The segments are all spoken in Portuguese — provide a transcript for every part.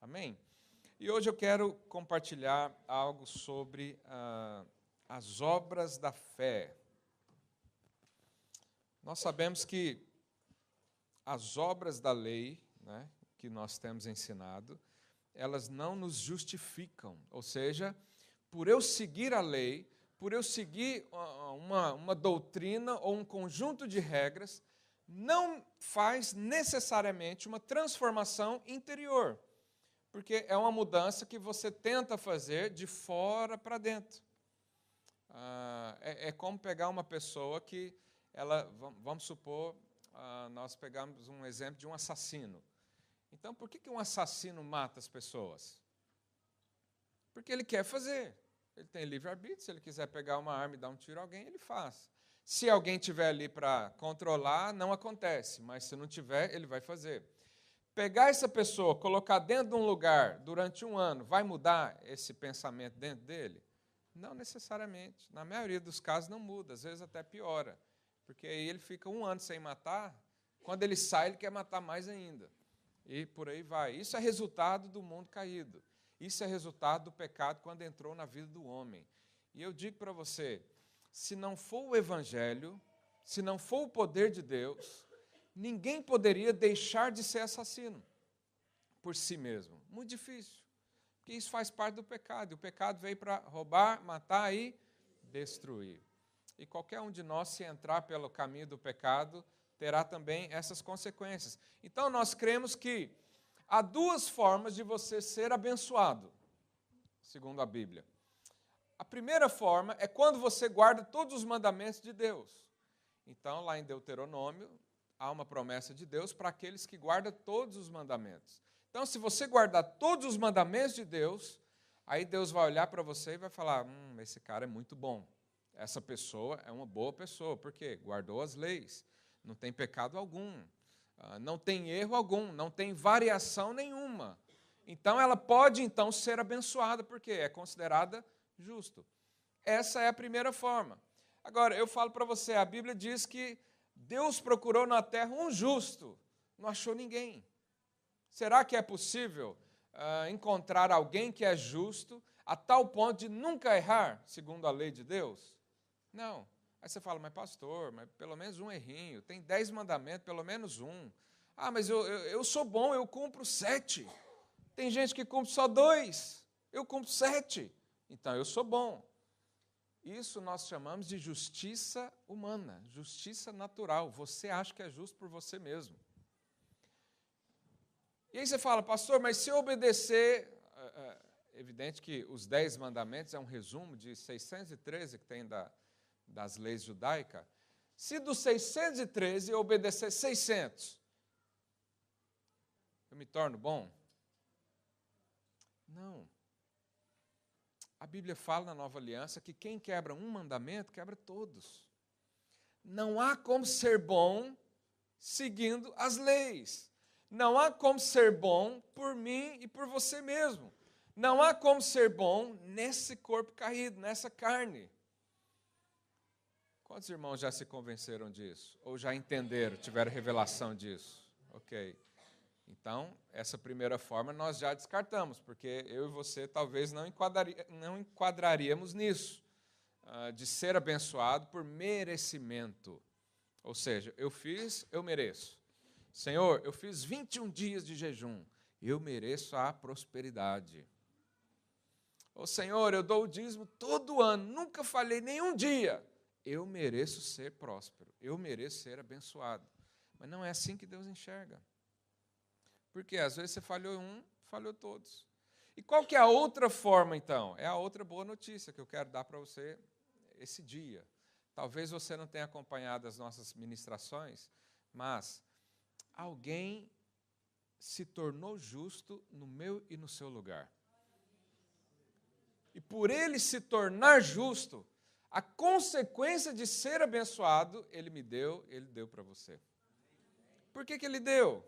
Amém? E hoje eu quero compartilhar algo sobre as obras da fé. Nós sabemos que as obras da lei, né, que nós temos ensinado, elas não nos justificam. Ou seja, por eu seguir a lei, por eu seguir uma doutrina ou um conjunto de regras, não faz necessariamente uma transformação interior, porque é uma mudança que você tenta fazer de fora para dentro. É como pegar uma pessoa que, vamos supor, nós pegamos um exemplo de um assassino. Então, por que um assassino mata as pessoas? Porque ele quer fazer. Ele tem livre-arbítrio, se ele quiser pegar uma arma e dar um tiro a alguém, ele faz. Se alguém estiver ali para controlar, não acontece, mas se não tiver, ele vai fazer. Pegar essa pessoa, colocar dentro de um lugar durante um ano, vai mudar esse pensamento dentro dele? Não necessariamente. Na maioria dos casos não muda, às vezes até piora. Porque aí ele fica um ano sem matar, quando ele sai, ele quer matar mais ainda. E por aí vai. Isso é resultado do mundo caído. Isso é resultado do pecado quando entrou na vida do homem. E eu digo para você, se não for o Evangelho, se não for o poder de Deus, ninguém poderia deixar de ser assassino por si mesmo. Muito difícil, porque isso faz parte do pecado. E o pecado veio para roubar, matar e destruir. E qualquer um de nós, se entrar pelo caminho do pecado, terá também essas consequências. Então, nós cremos que há duas formas de você ser abençoado, segundo a Bíblia. A primeira forma é quando você guarda todos os mandamentos de Deus. Então, lá em Deuteronômio, há uma promessa de Deus para aqueles que guardam todos os mandamentos. Então, se você guardar todos os mandamentos de Deus, aí Deus vai olhar para você e vai falar, esse cara é muito bom. Essa pessoa é uma boa pessoa, porque guardou as leis, não tem pecado algum, não tem erro algum, não tem variação nenhuma. Então, ela pode, então, ser abençoada, porque é considerada justo. Essa é a primeira forma. Agora, eu falo para você, a Bíblia diz que Deus procurou na terra um justo, não achou ninguém. Será que é possível encontrar alguém que é justo a tal ponto de nunca errar, segundo a lei de Deus? Não. Aí você fala, mas pastor, mas pelo menos um errinho, tem 10 mandamentos, pelo menos um. Mas eu sou bom, eu cumpro 7. Tem gente que cumpre só 2, eu cumpro 7. Então, eu sou bom. Isso nós chamamos de justiça humana, justiça natural. Você acha que é justo por você mesmo. E aí você fala, pastor, mas se eu obedecer... evidente que os 10 mandamentos é um resumo de 613 que tem das leis judaicas. Se dos 613 eu obedecer 600, eu me torno bom? Não. A Bíblia fala na Nova Aliança que quem quebra um mandamento, quebra todos. Não há como ser bom seguindo as leis. Não há como ser bom por mim e por você mesmo. Não há como ser bom nesse corpo caído, nessa carne. Quantos irmãos já se convenceram disso? Ou já entenderam, tiveram revelação disso? Ok. Então, essa primeira forma nós já descartamos, porque eu e você talvez não enquadraríamos nisso, de ser abençoado por merecimento. Ou seja, eu fiz, eu mereço. Senhor, eu fiz 21 dias de jejum, eu mereço a prosperidade. Ô Senhor, eu dou o dízimo todo ano, nunca falhei nenhum dia, eu mereço ser próspero, eu mereço ser abençoado. Mas não é assim que Deus enxerga. Porque às vezes você falhou um, falhou todos. E qual que é a outra forma, então? É a outra boa notícia que eu quero dar para você esse dia. Talvez você não tenha acompanhado as nossas ministrações, mas alguém se tornou justo no meu e no seu lugar. E por ele se tornar justo, a consequência de ser abençoado, ele me deu, ele deu para você. Por que ele deu?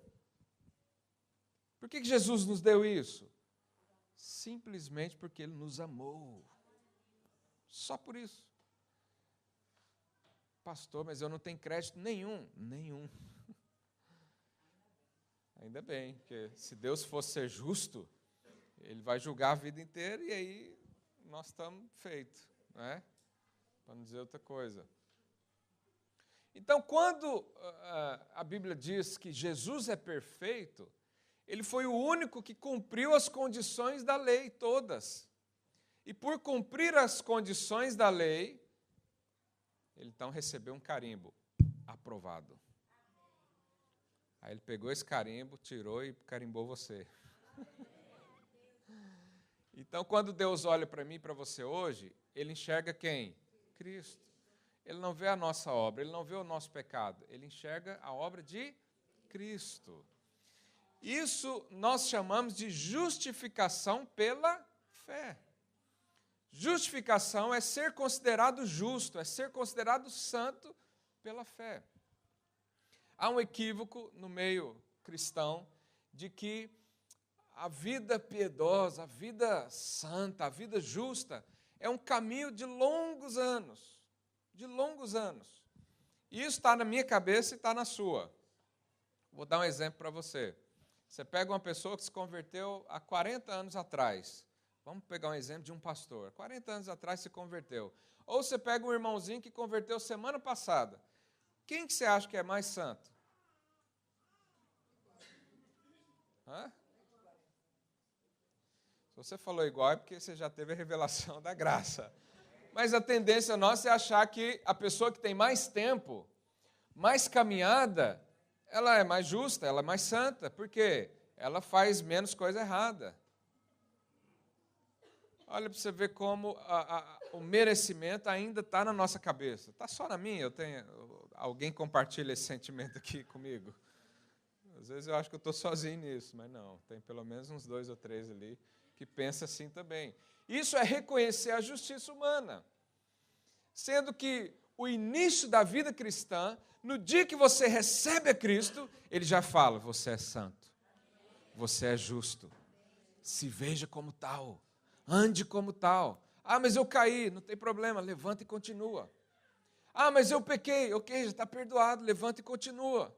Por que Jesus nos deu isso? Simplesmente porque Ele nos amou. Só por isso. Pastor, mas eu não tenho crédito nenhum. Nenhum. Ainda bem, porque se Deus fosse ser justo, Ele vai julgar a vida inteira e aí nós estamos feitos, né? Para não dizer outra coisa. Então, quando a Bíblia diz que Jesus é perfeito, ele foi o único que cumpriu as condições da lei todas. E por cumprir as condições da lei, ele então recebeu um carimbo, aprovado. Aí ele pegou esse carimbo, tirou e carimbou você. Então, quando Deus olha para mim e para você hoje, ele enxerga quem? Cristo. Ele não vê a nossa obra, ele não vê o nosso pecado, ele enxerga a obra de Cristo. Isso nós chamamos de justificação pela fé. Justificação é ser considerado justo, é ser considerado santo pela fé. Há um equívoco no meio cristão de que a vida piedosa, a vida santa, a vida justa é um caminho de longos anos. De longos anos. E isso está na minha cabeça e está na sua. Vou dar um exemplo para você. Você pega uma pessoa que se converteu há 40 anos atrás. Vamos pegar um exemplo de um pastor. 40 anos atrás se converteu. Ou você pega um irmãozinho que converteu semana passada. Quem que você acha que é mais santo? Hã? Se você falou igual é porque você já teve a revelação da graça. Mas a tendência nossa é achar que a pessoa que tem mais tempo, mais caminhada, ela é mais justa, ela é mais santa. Por quê? Ela faz menos coisa errada. Olha para você ver como o merecimento ainda está na nossa cabeça. Está só na minha, alguém compartilha esse sentimento aqui comigo. Às vezes eu acho que eu estou sozinho nisso, mas não, tem pelo menos uns 2 ou 3 ali que pensam assim também. Isso é reconhecer a justiça humana. Sendo que o início da vida cristã, no dia que você recebe a Cristo, ele já fala, você é santo, você é justo, se veja como tal, ande como tal. Ah, mas eu caí, não tem problema, levanta e continua. Ah, mas eu pequei, ok, já está perdoado, levanta e continua.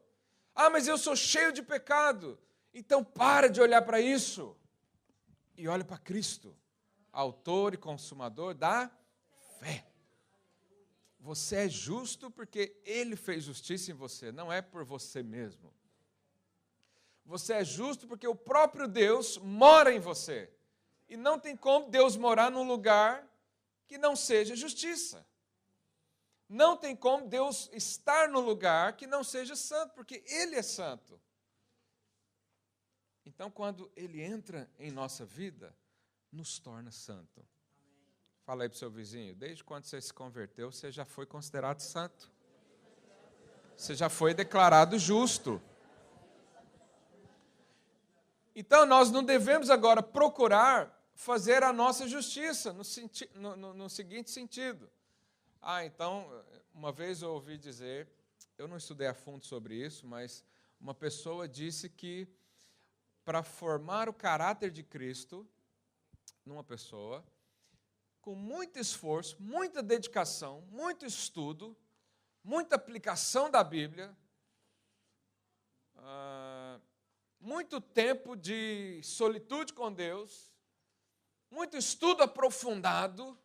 Ah, mas eu sou cheio de pecado, então para de olhar para isso e olha para Cristo, autor e consumador da fé. Você é justo porque Ele fez justiça em você, não é por você mesmo. Você é justo porque o próprio Deus mora em você. E não tem como Deus morar num lugar que não seja justiça. Não tem como Deus estar num lugar que não seja santo, porque Ele é santo. Então, quando Ele entra em nossa vida, nos torna santo. Fala aí para o seu vizinho, desde quando você se converteu, você já foi considerado santo. Você já foi declarado justo. Então, nós não devemos agora procurar fazer a nossa justiça, no seguinte sentido. Então, uma vez eu ouvi dizer, eu não estudei a fundo sobre isso, mas uma pessoa disse que para formar o caráter de Cristo numa pessoa, com muito esforço, muita dedicação, muito estudo, muita aplicação da Bíblia, muito tempo de solitude com Deus, muito estudo aprofundado,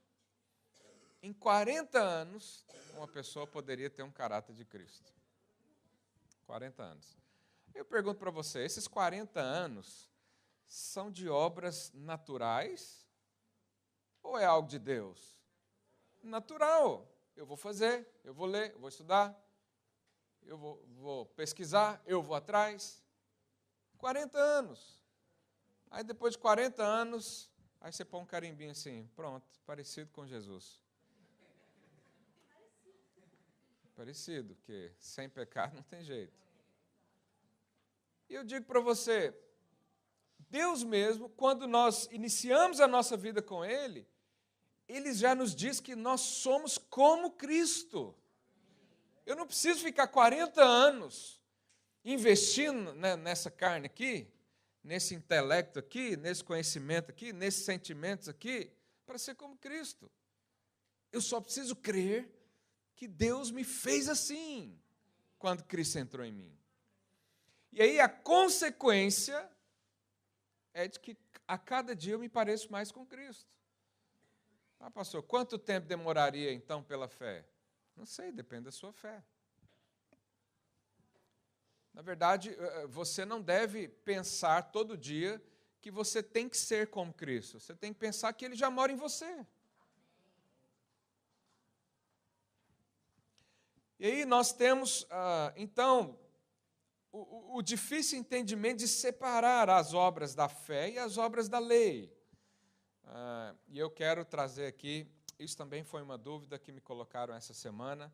em 40 anos, uma pessoa poderia ter um caráter de Cristo. 40 anos. Eu pergunto para você, esses 40 anos são de obras naturais ou é algo de Deus? Natural. Eu vou fazer, eu vou ler, eu vou estudar, eu vou pesquisar, eu vou atrás. 40 anos. Aí depois de 40 anos, aí você põe um carimbinho assim, pronto, parecido com Jesus. Parecido, porque sem pecado não tem jeito. E eu digo para você, Deus mesmo, quando nós iniciamos a nossa vida com Ele, Ele já nos diz que nós somos como Cristo. Eu não preciso ficar 40 anos investindo nessa carne aqui, nesse intelecto aqui, nesse conhecimento aqui, nesses sentimentos aqui, para ser como Cristo. Eu só preciso crer que Deus me fez assim, quando Cristo entrou em mim. E aí a consequência é de que a cada dia eu me pareço mais com Cristo. Ah, pastor, quanto tempo demoraria então pela fé? Não sei, depende da sua fé. Na verdade, você não deve pensar todo dia que você tem que ser como Cristo. Você tem que pensar que Ele já mora em você. E aí nós temos, então, o difícil entendimento de separar as obras da fé e as obras da lei. E eu quero trazer aqui, isso também foi uma dúvida que me colocaram essa semana,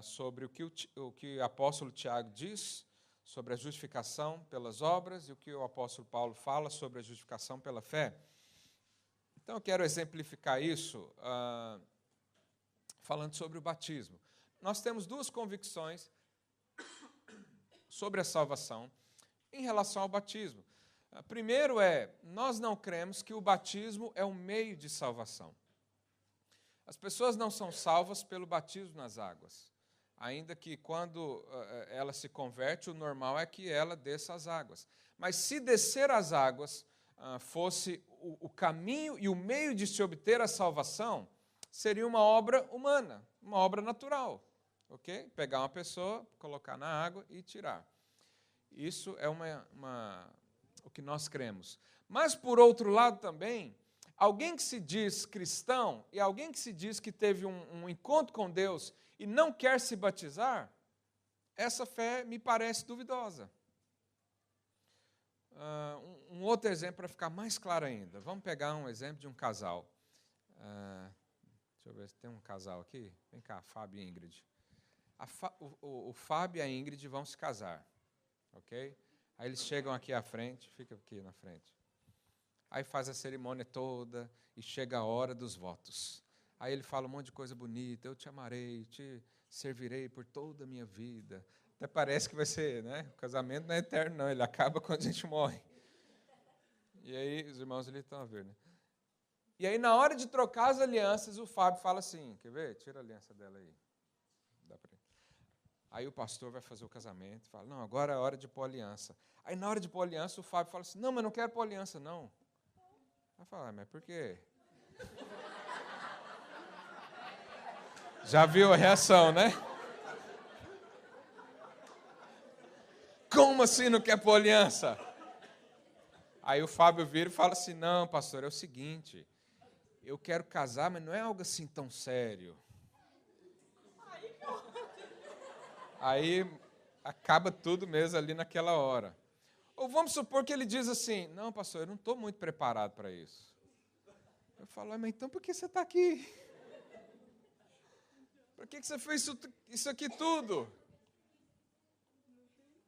sobre o que o apóstolo Tiago diz sobre a justificação pelas obras e o que o apóstolo Paulo fala sobre a justificação pela fé. Então eu quero exemplificar isso falando sobre o batismo. Nós temos duas convicções sobre a salvação em relação ao batismo. Primeiro nós não cremos que o batismo é um meio de salvação. As pessoas não são salvas pelo batismo nas águas, ainda que quando ela se converte, o normal é que ela desça as águas. Mas se descer as águas fosse o caminho e o meio de se obter a salvação, seria uma obra humana, uma obra natural. Ok? Pegar uma pessoa, colocar na água e tirar. Isso é o que nós cremos. Mas, por outro lado também, alguém que se diz cristão e alguém que se diz que teve um encontro com Deus e não quer se batizar, essa fé me parece duvidosa. Um outro exemplo para ficar mais claro ainda. Vamos pegar um exemplo de um casal. Deixa eu ver se tem um casal aqui. Vem cá, Fábio e Ingrid. O Fábio e a Ingrid vão se casar, ok? Aí eles chegam aqui à frente, fica aqui na frente. Aí faz a cerimônia toda e chega a hora dos votos. Aí ele fala um monte de coisa bonita, eu te amarei, te servirei por toda a minha vida. Até parece que vai ser, né? O casamento não é eterno, não, ele acaba quando a gente morre. E aí, os irmãos ali estão a ver, né? E aí, na hora de trocar as alianças, o Fábio fala assim, quer ver? Tira a aliança dela aí. Dá para ele. Aí o pastor vai fazer o casamento, fala, não, agora é a hora de pôr aliança. Aí na hora de pôr aliança, o Fábio fala assim, não, mas não quero pôr aliança, não. Aí fala, mas por quê? Já viu a reação, né? Como assim não quer pôr aliança? Aí o Fábio vira e fala assim, não, pastor, é o seguinte, eu quero casar, mas não é algo assim tão sério. Aí acaba tudo mesmo ali naquela hora. Ou vamos supor que ele diz assim, não, pastor, eu não estou muito preparado para isso. Eu falo, mas então por que você está aqui? Por que você fez isso aqui tudo?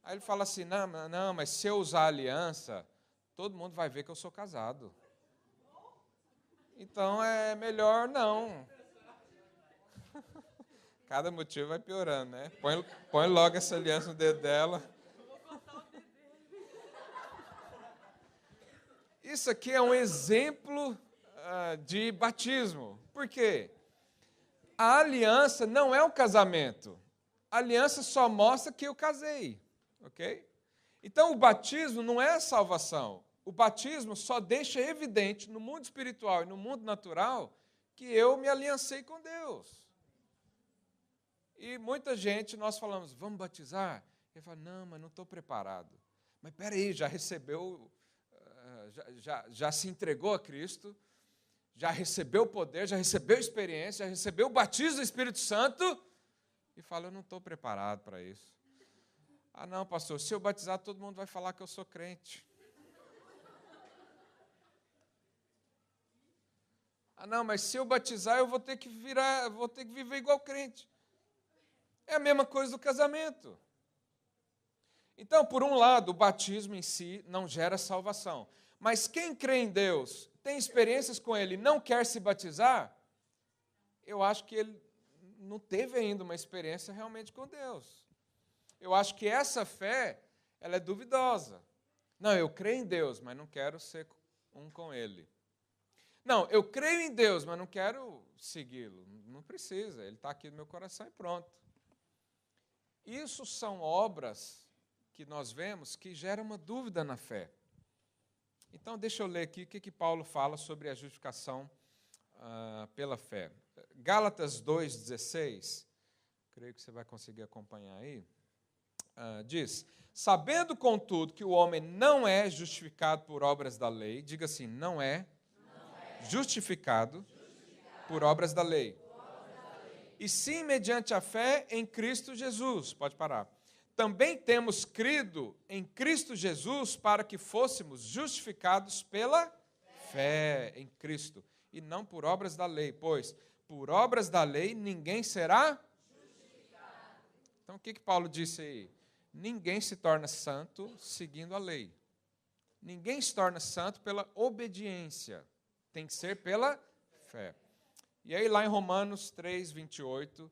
Aí ele fala assim, não, mas se eu usar aliança, todo mundo vai ver que eu sou casado. Então é melhor não. Cada motivo vai piorando, né? Põe logo essa aliança no dedo dela. Isso aqui é um exemplo de batismo. Por quê? A aliança não é um casamento. A aliança só mostra que eu casei. Ok? Então, o batismo não é a salvação. O batismo só deixa evidente no mundo espiritual e no mundo natural que eu me aliancei com Deus. E muita gente, nós falamos, vamos batizar? Ele fala, não, mas não estou preparado. Mas espera aí, já recebeu, já se entregou a Cristo, já recebeu o poder, já recebeu a experiência, já recebeu o batismo do Espírito Santo, e fala, eu não estou preparado para isso. Ah, não, pastor, se eu batizar, todo mundo vai falar que eu sou crente. Ah, não, mas se eu batizar, eu vou ter que viver igual crente. É a mesma coisa do casamento. Então, por um lado, o batismo em si não gera salvação. Mas quem crê em Deus, tem experiências com Ele e não quer se batizar, eu acho que ele não teve ainda uma experiência realmente com Deus. Eu acho que essa fé, ela é duvidosa. Não, eu creio em Deus, mas não quero ser um com Ele. Não, eu creio em Deus, mas não quero segui-lo. Não precisa, Ele está aqui no meu coração e pronto. Isso são obras que nós vemos que geram uma dúvida na fé. Então, deixa eu ler aqui o que Paulo fala sobre a justificação pela fé. Gálatas 2,16, creio que você vai conseguir acompanhar aí, diz: sabendo, contudo, que o homem não é justificado por obras da lei, diga assim, não é justificado por obras da lei, e sim mediante a fé em Cristo Jesus. Pode parar. Também temos crido em Cristo Jesus para que fôssemos justificados pela fé em Cristo, e não por obras da lei, pois por obras da lei ninguém será justificado. Então o que Paulo disse aí? Ninguém se torna santo seguindo a lei. Ninguém se torna santo pela obediência. Tem que ser pela fé. E aí lá em Romanos 3, 28,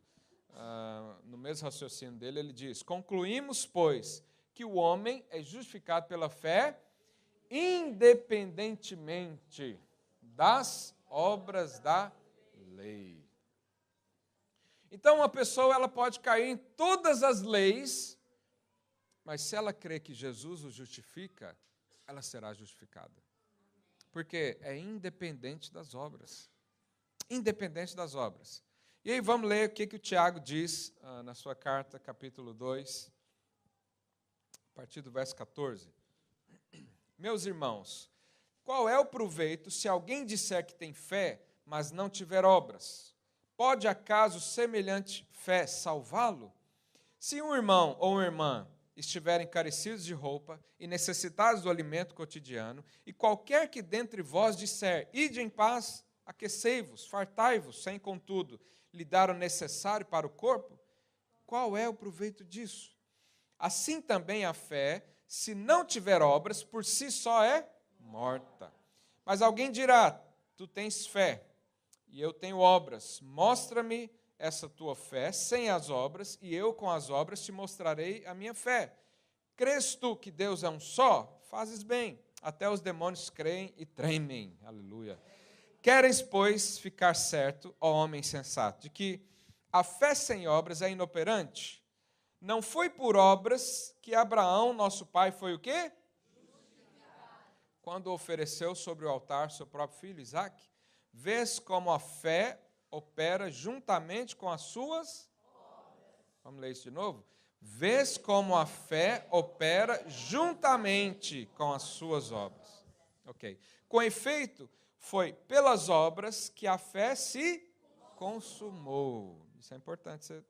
no mesmo raciocínio dele, ele diz: concluímos, pois, que o homem é justificado pela fé, independentemente das obras da lei. Então, uma pessoa ela pode cair em todas as leis, mas se ela crê que Jesus o justifica, ela será justificada. Porque é independente das obras. Independente das obras. E aí vamos ler o que o Tiago diz na sua carta, capítulo 2, a partir do verso 14. Meus irmãos, qual é o proveito se alguém disser que tem fé, mas não tiver obras? Pode acaso semelhante fé salvá-lo? Se um irmão ou uma irmã estiverem carecidos de roupa e necessitados do alimento cotidiano, e qualquer que dentre vós disser, ide em paz, aquecei-vos, fartai-vos, sem contudo lhe dar o necessário para o corpo, qual é o proveito disso? Assim também a fé, se não tiver obras, por si só é morta. Mas alguém dirá, tu tens fé, e eu tenho obras, mostra-me essa tua fé sem as obras, e eu com as obras te mostrarei a minha fé. Crês tu que Deus é um só? Fazes bem, até os demônios creem e tremem. Aleluia. Queres, pois, ficar certo, ó homem sensato, de que a fé sem obras é inoperante? Não foi por obras que Abraão, nosso pai, foi o quê? Quando ofereceu sobre o altar seu próprio filho, Isaque. Vês como a fé opera juntamente com as suas obras. Vamos ler isso de novo? Vês como a fé opera juntamente com as suas obras. Ok. Com efeito, foi pelas obras que a fé se consumou. Isso é importante,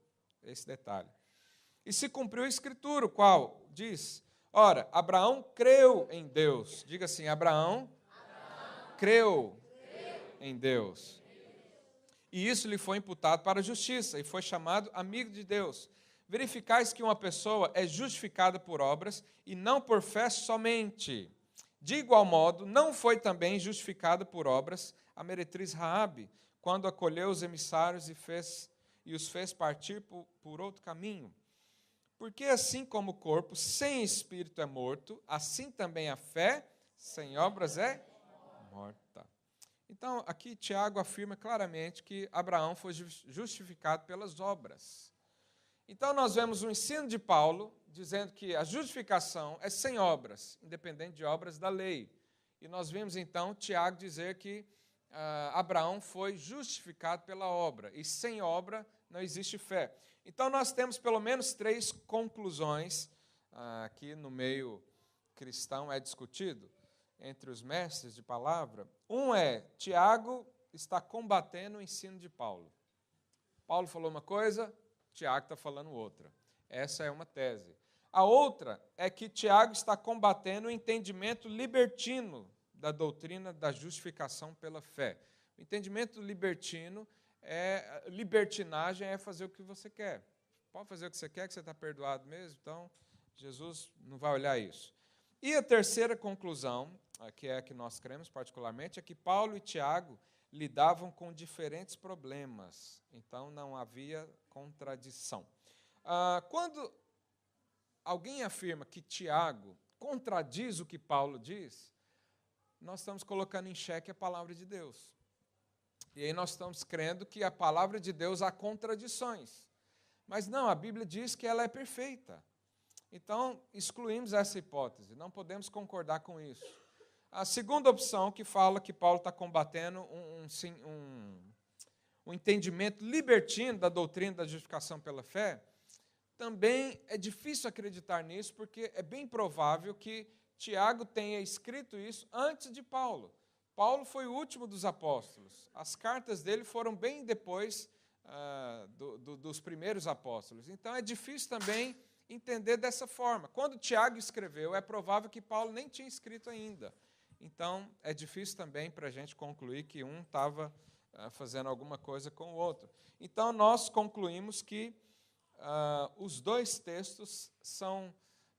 esse detalhe. E se cumpriu a Escritura, o qual diz, ora, Abraão creu em Deus. Diga assim, Abraão creu em Deus. E isso lhe foi imputado para a justiça, e foi chamado amigo de Deus. Verificais que uma pessoa é justificada por obras, e não por fé somente. De igual modo, não foi também justificada por obras a meretriz Raabe, quando acolheu os emissários e os fez partir por outro caminho. Porque assim como o corpo sem espírito é morto, assim também a fé sem obras é morta. Então, aqui Tiago afirma claramente que Abraão foi justificado pelas obras. Então, nós vemos o ensino de Paulo dizendo que a justificação é sem obras, independente de obras da lei. E nós vimos, então, Tiago dizer que Abraão foi justificado pela obra, e sem obra não existe fé. Então, nós temos pelo menos 3 conclusões aqui no meio cristão, é discutido entre os mestres de palavra. Um é, Tiago está combatendo o ensino de Paulo. Paulo falou uma coisa, Tiago está falando outra. Essa é uma tese. A outra é que Tiago está combatendo o entendimento libertino da doutrina da justificação pela fé. O entendimento libertino libertinagem é fazer o que você quer. Pode fazer o que você quer, que você está perdoado mesmo, então Jesus não vai olhar isso. E a terceira conclusão, que é a que nós cremos particularmente, é que Paulo e Tiago lidavam com diferentes problemas, então não havia contradição. Quando alguém afirma que Tiago contradiz o que Paulo diz, nós estamos colocando em xeque a palavra de Deus. E aí nós estamos crendo que a palavra de Deus há contradições. Mas não, a Bíblia diz que ela é perfeita. Então, excluímos essa hipótese, não podemos concordar com isso. A segunda opção, que fala que Paulo está combatendo um entendimento libertino da doutrina da justificação pela fé, também é difícil acreditar nisso, porque é bem provável que Tiago tenha escrito isso antes de Paulo. Paulo foi o último dos apóstolos. As cartas dele foram bem depois dos primeiros apóstolos. Então é difícil também entender dessa forma. Quando Tiago escreveu, é provável que Paulo nem tinha escrito ainda. Então é difícil também para a gente concluir que um estava fazendo alguma coisa com o outro. Então nós concluímos que os dois textos são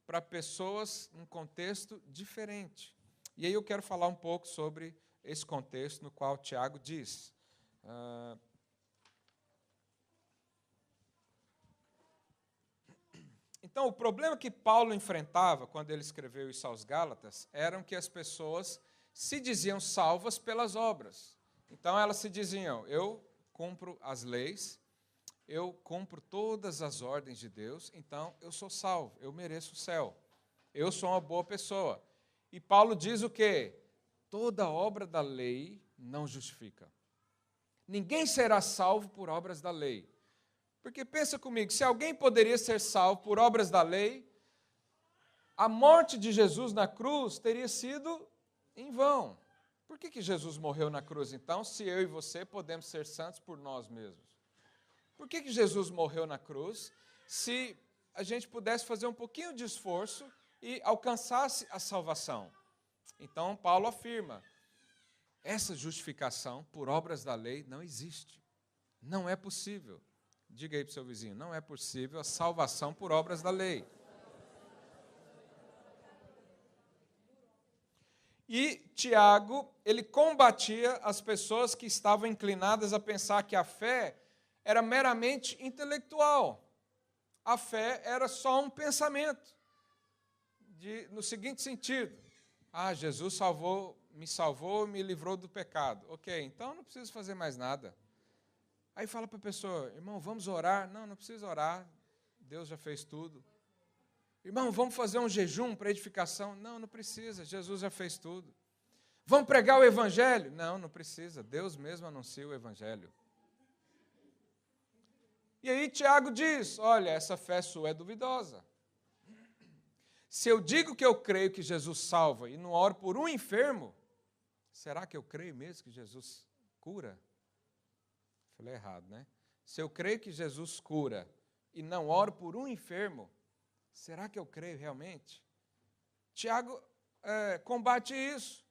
para pessoas num contexto diferente. E aí eu quero falar um pouco sobre esse contexto no qual Tiago diz. Então, o problema que Paulo enfrentava quando ele escreveu isso aos Gálatas era que as pessoas se diziam salvas pelas obras. Então, elas se diziam, eu cumpro as leis, eu cumpro todas as ordens de Deus, então eu sou salvo, eu mereço o céu, eu sou uma boa pessoa. E Paulo diz o quê? Toda obra da lei não justifica. Ninguém será salvo por obras da lei. Porque pensa comigo, se alguém poderia ser salvo por obras da lei, a morte de Jesus na cruz teria sido em vão. Por que Jesus morreu na cruz, então, se eu e você podemos ser santos por nós mesmos? Por que Jesus morreu na cruz, se a gente pudesse fazer um pouquinho de esforço e alcançasse a salvação? Então, Paulo afirma, essa justificação por obras da lei não existe. Não é possível. Diga aí para o seu vizinho, não é possível a salvação por obras da lei. E Tiago, ele combatia as pessoas que estavam inclinadas a pensar que a fé era meramente intelectual. A fé era só um pensamento, no seguinte sentido, Jesus me salvou, me livrou do pecado. Ok, então não preciso fazer mais nada. Aí fala para a pessoa, irmão, vamos orar? Não, não precisa orar, Deus já fez tudo. Irmão, vamos fazer um jejum para edificação? Não, não precisa, Jesus já fez tudo. Vamos pregar o evangelho? Não, não precisa, Deus mesmo anuncia o evangelho. E aí Tiago diz, olha, essa fé sua é duvidosa. Se eu digo que eu creio que Jesus salva e não oro por um enfermo, será que eu creio mesmo que Jesus cura? Falei errado, né? Se eu creio que Jesus cura e não oro por um enfermo, será que eu creio realmente? Tiago combate isso.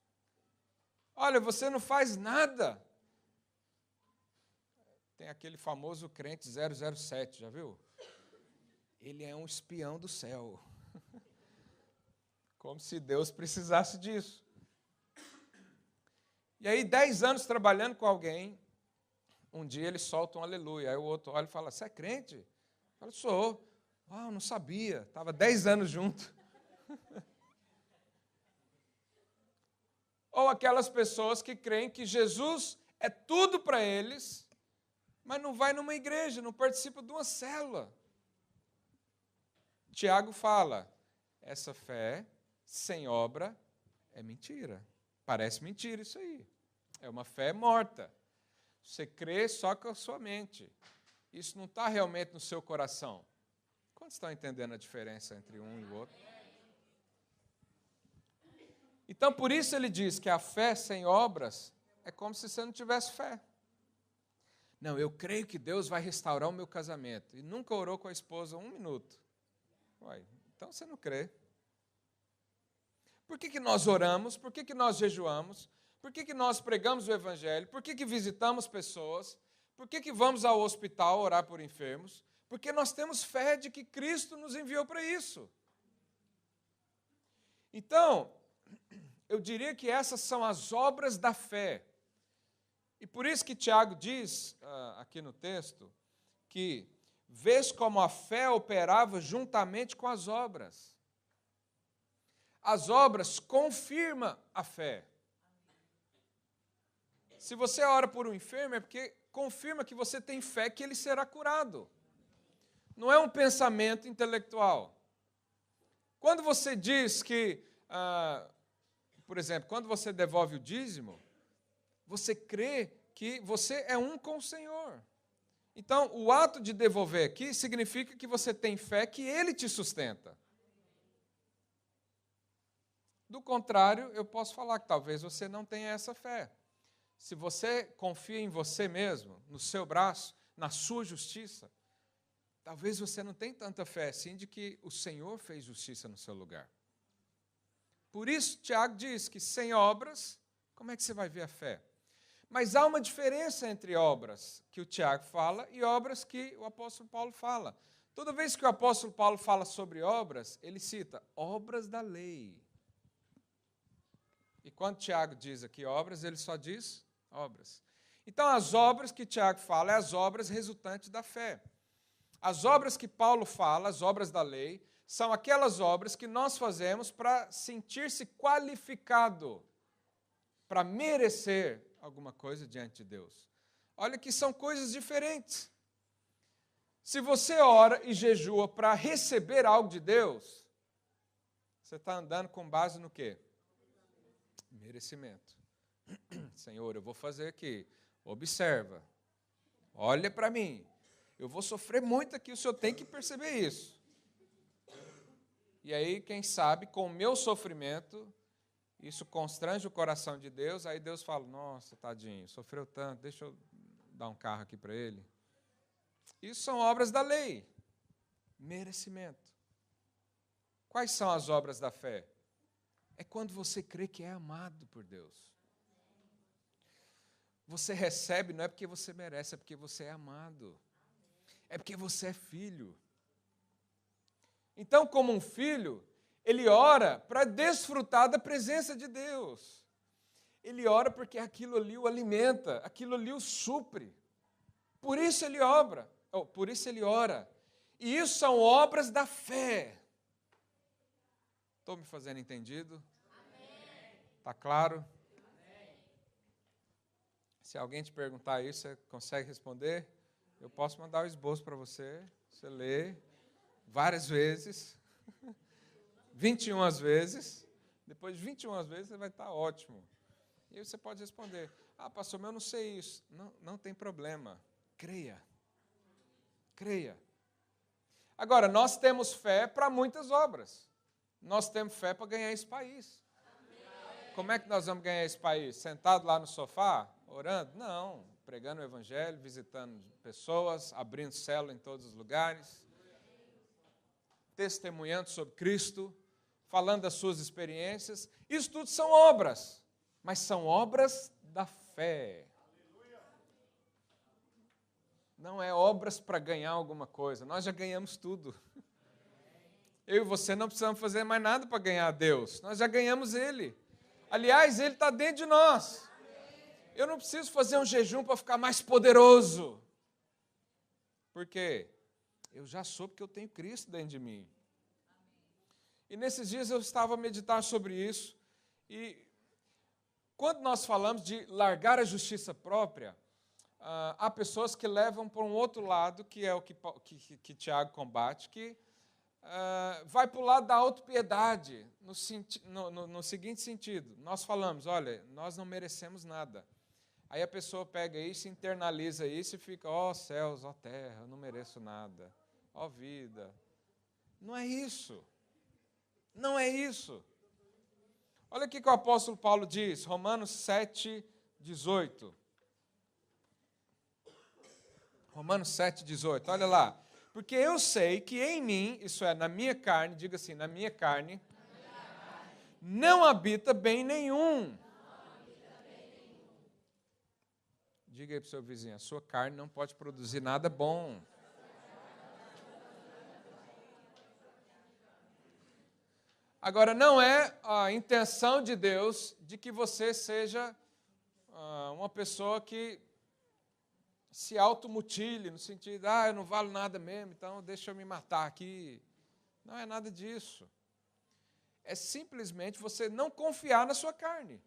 Olha, você não faz nada. Tem aquele famoso crente 007, já viu? Ele é um espião do céu. Como se Deus precisasse disso. E aí, 10 anos trabalhando com alguém, um dia ele solta um aleluia, aí o outro olha e fala, você é crente? Eu falo, sou. Não sabia, estava 10 anos junto. Ou aquelas pessoas que creem que Jesus é tudo para eles, mas não vai numa igreja, não participa de uma célula. Tiago fala, essa fé sem obra é mentira. Parece mentira isso aí. É uma fé morta. Você crê só com a sua mente. Isso não está realmente no seu coração. Quantos estão entendendo a diferença entre um e o outro? Então, por isso ele diz que a fé sem obras é como se você não tivesse fé. Não, eu creio que Deus vai restaurar o meu casamento. E nunca orou com a esposa 1 minuto. Uai, então você não crê. Por que nós oramos? Por que nós jejuamos? Por que nós pregamos o evangelho? Por que visitamos pessoas? Por que vamos ao hospital orar por enfermos? Porque nós temos fé de que Cristo nos enviou para isso. Então, eu diria que essas são as obras da fé. E por isso que Tiago diz, aqui no texto, que vês como a fé operava juntamente com as obras. As obras confirmam a fé. Se você ora por um enfermo, é porque confirma que você tem fé que ele será curado. Não é um pensamento intelectual. Quando você diz que, por exemplo, quando você devolve o dízimo, você crê que você é um com o Senhor. Então, o ato de devolver aqui significa que você tem fé que Ele te sustenta. Do contrário, eu posso falar que talvez você não tenha essa fé. Se você confia em você mesmo, no seu braço, na sua justiça, talvez você não tenha tanta fé assim de que o Senhor fez justiça no seu lugar. Por isso, Tiago diz que sem obras, como é que você vai ver a fé? Mas há uma diferença entre obras que o Tiago fala e obras que o apóstolo Paulo fala. Toda vez que o apóstolo Paulo fala sobre obras, ele cita obras da lei. E quando Tiago diz aqui obras, ele só diz obras. Então, as obras que Tiago fala, é as obras resultantes da fé. As obras que Paulo fala, as obras da lei, são aquelas obras que nós fazemos para sentir-se qualificado, para merecer alguma coisa diante de Deus. Olha que são coisas diferentes. Se você ora e jejua para receber algo de Deus, você está andando com base no quê? Merecimento. Senhor, eu vou fazer aqui. Observa. Olha para mim. Eu vou sofrer muito aqui, o Senhor tem que perceber isso. E aí, quem sabe, com o meu sofrimento, isso constrange o coração de Deus, aí Deus fala, nossa, tadinho, sofreu tanto, deixa eu dar um carro aqui para ele. Isso são obras da lei. Merecimento. Quais são as obras da fé? É quando você crê que é amado por Deus. Você recebe, não é porque você merece, é porque você é amado. É porque você é filho. Então, como um filho, ele ora para desfrutar da presença de Deus. Ele ora porque aquilo ali o alimenta, aquilo ali o supre. Por isso ele ora. E isso são obras da fé. Estou me fazendo entendido? Está claro? Amém. Se alguém te perguntar isso, você consegue responder? Eu posso mandar o esboço para você. Você lê várias vezes. 21 vezes. Depois de 21 vezes, você vai estar ótimo. E aí você pode responder. Ah, pastor, mas eu não sei isso. Não tem problema. Creia. Creia. Agora, nós temos fé para muitas obras. Nós temos fé para ganhar esse país. Como é que nós vamos ganhar esse país? Sentado lá no sofá, orando? Não. Pregando o evangelho, visitando pessoas, abrindo célula em todos os lugares, testemunhando sobre Cristo, falando das suas experiências. Isso tudo são obras, mas são obras da fé. Não é obras para ganhar alguma coisa, nós já ganhamos tudo. Eu e você não precisamos fazer mais nada para ganhar a Deus, nós já ganhamos Ele. Aliás, Ele está dentro de nós. Eu não preciso fazer um jejum para ficar mais poderoso. Por quê? Eu já sou porque eu tenho Cristo dentro de mim. E nesses dias eu estava a meditar sobre isso. E quando nós falamos de largar a justiça própria, há pessoas que levam para um outro lado, que é o que Tiago combate, que vai para o lado da autopiedade, no seguinte sentido. Nós falamos, olha, nós não merecemos nada. Aí a pessoa pega isso, internaliza isso e fica, ó céus, ó terra, eu não mereço nada. Ó vida. Não é isso. Não é isso. Olha o que o apóstolo Paulo diz, Romanos 7, 18. Romanos 7, 18, olha lá. Porque eu sei que em mim, isso é, na minha carne, diga assim, na minha carne, não habita bem nenhum. Diga aí para o seu vizinho, a sua carne não pode produzir nada bom. Agora, não é a intenção de Deus de que você seja uma pessoa que se automutile, no sentido, eu não valo nada mesmo, então deixa eu me matar aqui. Não é nada disso. É simplesmente você não confiar na sua carne.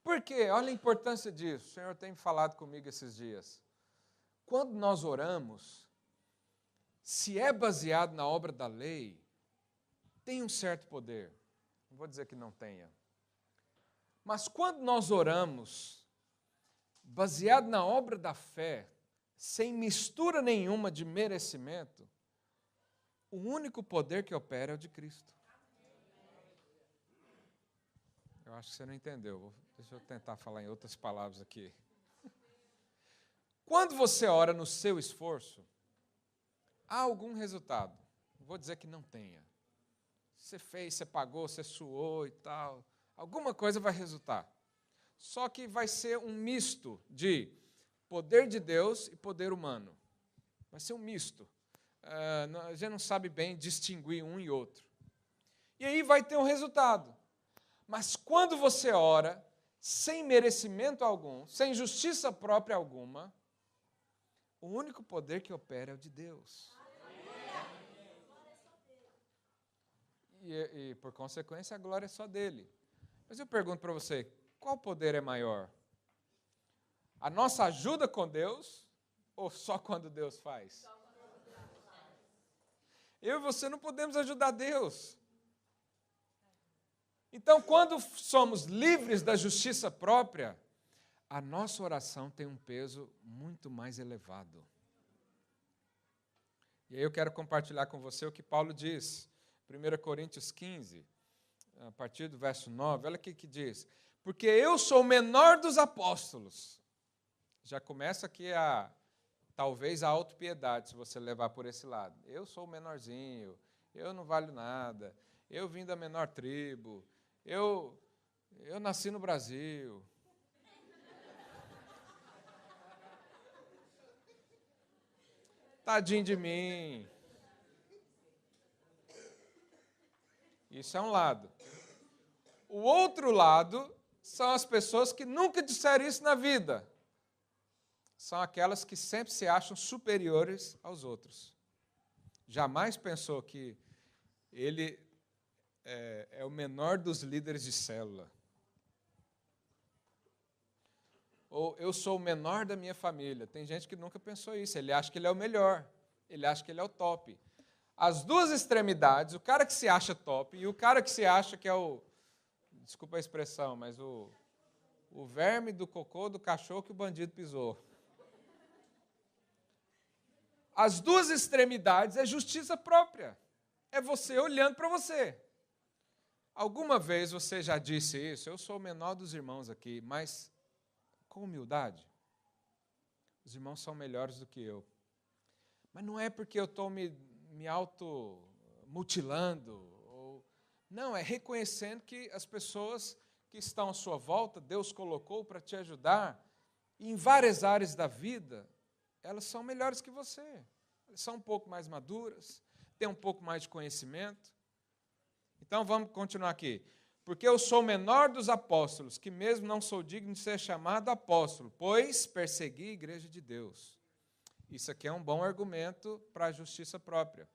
Por quê? Olha a importância disso. O Senhor tem falado comigo esses dias. Quando nós oramos, se é baseado na obra da lei, tem um certo poder. Não vou dizer que não tenha. Mas quando nós oramos, baseado na obra da fé, sem mistura nenhuma de merecimento, o único poder que opera é o de Cristo. Eu acho que você não entendeu. Deixa eu tentar falar em outras palavras aqui. Quando você ora no seu esforço, há algum resultado? Vou dizer que não tenha. Você fez, você pagou, você suou e tal. Alguma coisa vai resultar. Só que vai ser um misto de poder de Deus e poder humano. Vai ser um misto. A gente não sabe bem distinguir um e outro. E aí vai ter um resultado. Mas quando você ora, sem merecimento algum, sem justiça própria alguma, o único poder que opera é o de Deus. E por consequência, a glória é só dele. Mas eu pergunto para você, qual poder é maior? A nossa ajuda com Deus ou só quando Deus faz? Eu e você não podemos ajudar Deus. Então, quando somos livres da justiça própria, a nossa oração tem um peso muito mais elevado. E aí eu quero compartilhar com você o que Paulo diz, 1 Coríntios 15, a partir do verso 9, olha o que diz. Porque eu sou o menor dos apóstolos. Já começa aqui talvez a autopiedade, se você levar por esse lado. Eu sou o menorzinho, eu não valho nada, eu vim da menor tribo, eu nasci no Brasil. Tadinho de mim. Isso é um lado. O outro lado são as pessoas que nunca disseram isso na vida. São aquelas que sempre se acham superiores aos outros. Jamais pensou que ele é o menor dos líderes de célula. Ou eu sou o menor da minha família. Tem gente que nunca pensou isso. Ele acha que ele é o melhor. Ele acha que ele é o top. As duas extremidades, o cara que se acha top e o cara que se acha que é o... Desculpa a expressão, mas o verme do cocô do cachorro que o bandido pisou. As duas extremidades é justiça própria. É você olhando para você. Alguma vez você já disse isso? Eu sou o menor dos irmãos aqui, mas com humildade. Os irmãos são melhores do que eu. Mas não é porque eu estou me automutilando. Não, é reconhecendo que as pessoas que estão à sua volta, Deus colocou para te ajudar, e em várias áreas da vida, elas são melhores que você. Elas são um pouco mais maduras, têm um pouco mais de conhecimento. Então, vamos continuar aqui. Porque eu sou o menor dos apóstolos, que mesmo não sou digno de ser chamado apóstolo, pois persegui a igreja de Deus. Isso aqui é um bom argumento para a justiça própria.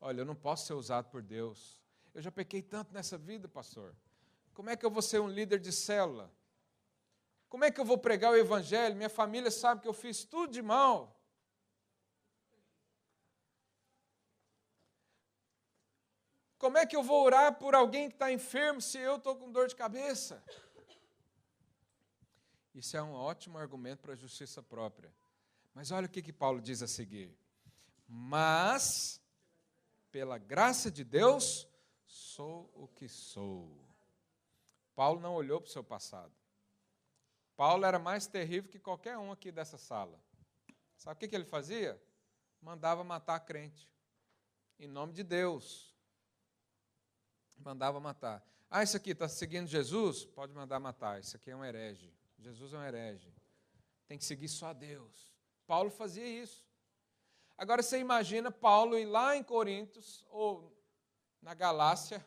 Olha, eu não posso ser usado por Deus. Eu já pequei tanto nessa vida, pastor. Como é que eu vou ser um líder de célula? Como é que eu vou pregar o evangelho? Minha família sabe que eu fiz tudo de mal. Como é que eu vou orar por alguém que está enfermo se eu estou com dor de cabeça? Isso é um ótimo argumento para a justiça própria. Mas olha o que Paulo diz a seguir. Mas, pela graça de Deus, sou o que sou. Paulo não olhou para o seu passado. Paulo era mais terrível que qualquer um aqui dessa sala. Sabe o que ele fazia? Mandava matar crente. Em nome de Deus. Mandava matar. Ah, isso aqui está seguindo Jesus? Pode mandar matar. Isso aqui é um herege. Jesus é um herege. Tem que seguir só a Deus. Paulo fazia isso. Agora você imagina Paulo ir lá em Corintos, ou na Galácia,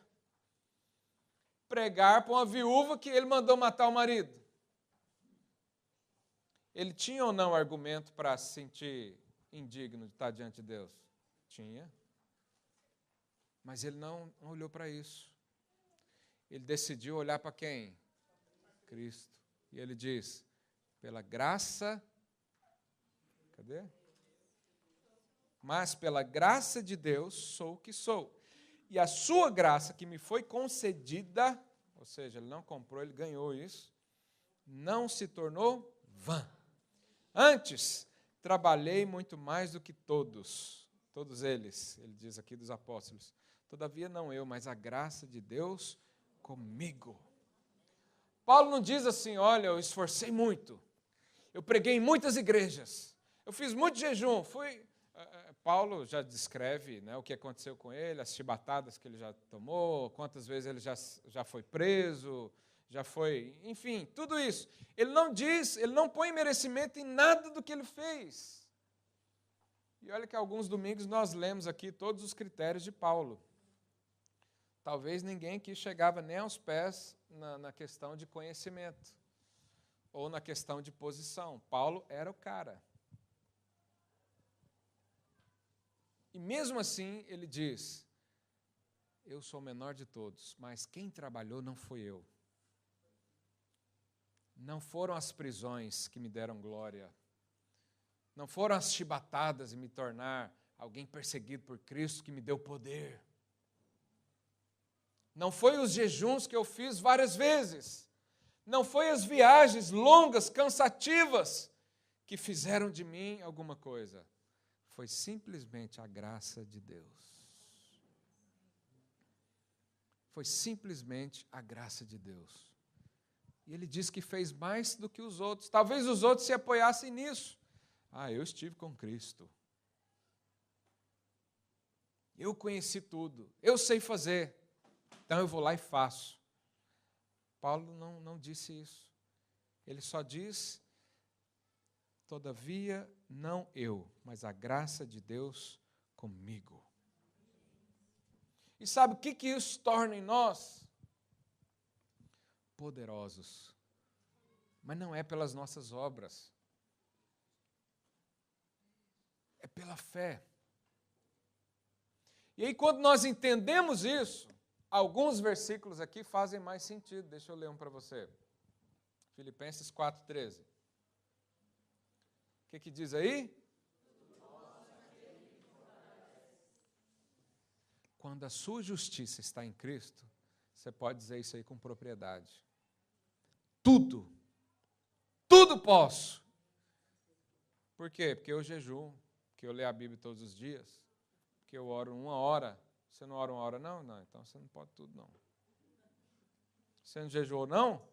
pregar para uma viúva que ele mandou matar o marido. Ele tinha ou não argumento para se sentir indigno de estar diante de Deus? Tinha. Mas ele não olhou para isso. Ele decidiu olhar para quem? Cristo. E ele diz, pela graça... Cadê? Mas pela graça de Deus sou o que sou. E a sua graça que me foi concedida ou seja, ele não comprou, ele ganhou isso, não se tornou vã. Antes, trabalhei muito mais do que todos eles, ele diz aqui dos apóstolos. Todavia não eu, mas a graça de Deus comigo. Paulo não diz assim, olha, eu esforcei muito, eu preguei em muitas igrejas, eu fiz muito jejum, Paulo já descreve, né, o que aconteceu com ele, as chibatadas que ele já tomou, quantas vezes ele já foi preso, já foi, enfim, tudo isso. Ele não diz, ele não põe merecimento em nada do que ele fez. E olha que alguns domingos nós lemos aqui todos os critérios de Paulo. Talvez ninguém aqui chegava nem aos pés na questão de conhecimento ou na questão de posição. Paulo era o cara. E mesmo assim ele diz, eu sou o menor de todos, mas quem trabalhou não fui eu. Não foram as prisões que me deram glória. Não foram as chibatadas e me tornar alguém perseguido por Cristo que me deu poder. Não foi os jejuns que eu fiz várias vezes. Não foi as viagens longas, cansativas, que fizeram de mim alguma coisa. Foi simplesmente a graça de Deus. Foi simplesmente a graça de Deus. E ele diz que fez mais do que os outros. Talvez os outros se apoiassem nisso. Eu estive com Cristo. Eu conheci tudo. Eu sei fazer. Então eu vou lá e faço. Paulo não disse isso. Ele só diz, todavia, não eu, mas a graça de Deus comigo. E sabe o que isso torna em nós? Poderosos. Mas não é pelas nossas obras. É pela fé. E aí, quando nós entendemos isso, alguns versículos aqui fazem mais sentido. Deixa eu ler um para você. Filipenses 4,13. O que diz aí? Quando a sua justiça está em Cristo, você pode dizer isso aí com propriedade. Tudo posso. Por quê? Porque eu jejuo, porque eu leio a Bíblia todos os dias, porque eu oro 1 hora. Você não ora 1 hora, não? Não, então você não pode tudo, não. Você não jejuou, não?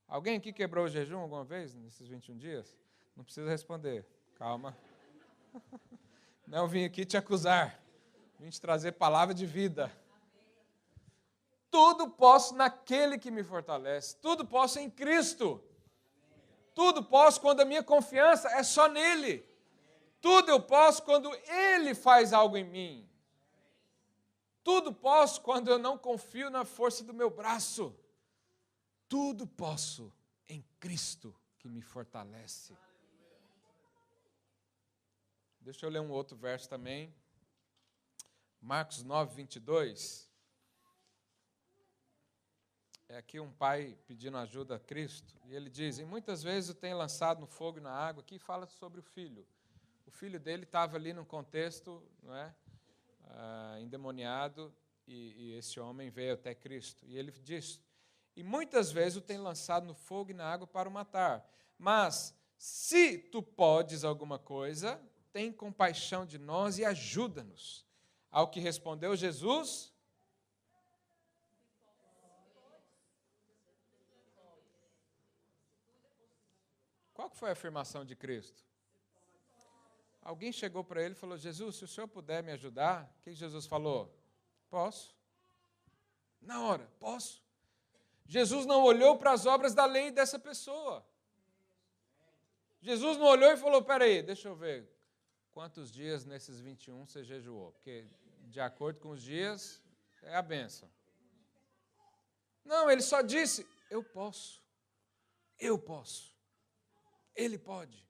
Alguém aqui quebrou o jejum alguma vez, nesses 21 dias? Não precisa responder, calma. Não vim aqui te acusar, vim te trazer palavra de vida. Tudo posso naquele que me fortalece, tudo posso em Cristo. Tudo posso quando a minha confiança é só nele. Tudo eu posso quando ele faz algo em mim. Tudo posso quando eu não confio na força do meu braço. Tudo posso em Cristo que me fortalece. Deixa eu ler um outro verso também. Marcos 9, 22. É aqui um pai pedindo ajuda a Cristo. E ele diz, e muitas vezes o tem lançado no fogo e na água. Aqui fala sobre o filho. O filho dele estava ali num contexto, não é? Endemoniado, e esse homem veio até Cristo. E ele diz, e muitas vezes o tem lançado no fogo e na água para o matar. Mas, se tu podes alguma coisa, tem compaixão de nós e ajuda-nos. Ao que respondeu Jesus, qual que foi a afirmação de Cristo? Alguém chegou para ele e falou, Jesus, se o senhor puder me ajudar, o que Jesus falou? Posso. Na hora, posso. Jesus não olhou para as obras da lei dessa pessoa. Jesus não olhou e falou, peraí, deixa eu ver, quantos dias nesses 21 você jejuou? Porque, de acordo com os dias, é a bênção. Não, ele só disse, eu posso. Eu posso. Ele pode.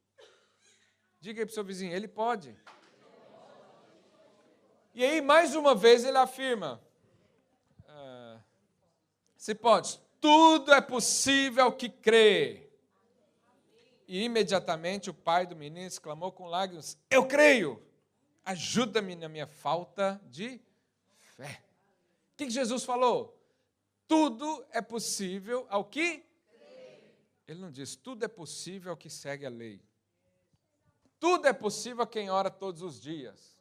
Diga aí para o seu vizinho, ele pode. E aí, mais uma vez, ele afirma, se pode, tudo é possível ao que crê. E imediatamente o pai do menino exclamou com lágrimas, eu creio, ajuda-me na minha falta de fé. O que Jesus falou? tudo é possível ao que? Ele não diz, tudo é possível ao que segue a lei. Tudo é possível a quem ora todos os dias.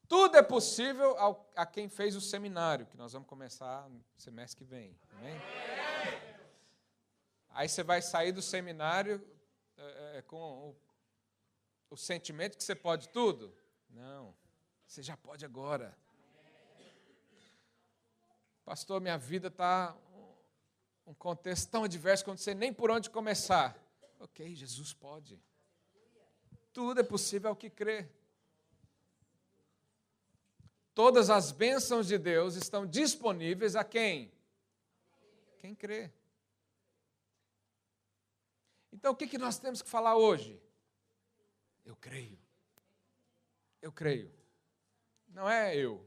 Tudo é possível a quem fez o seminário, que nós vamos começar no semestre que vem. Amém? Aí você vai sair do seminário com o sentimento que você pode tudo? Não, você já pode agora. Pastor, minha vida está um contexto tão adverso que eu não sei nem por onde começar. Ok, Jesus pode. Tudo é possível ao que crê. Todas as bênçãos de Deus estão disponíveis a quem? Quem crê. Então, o que nós temos que falar hoje? Eu creio. Eu creio. Não é eu.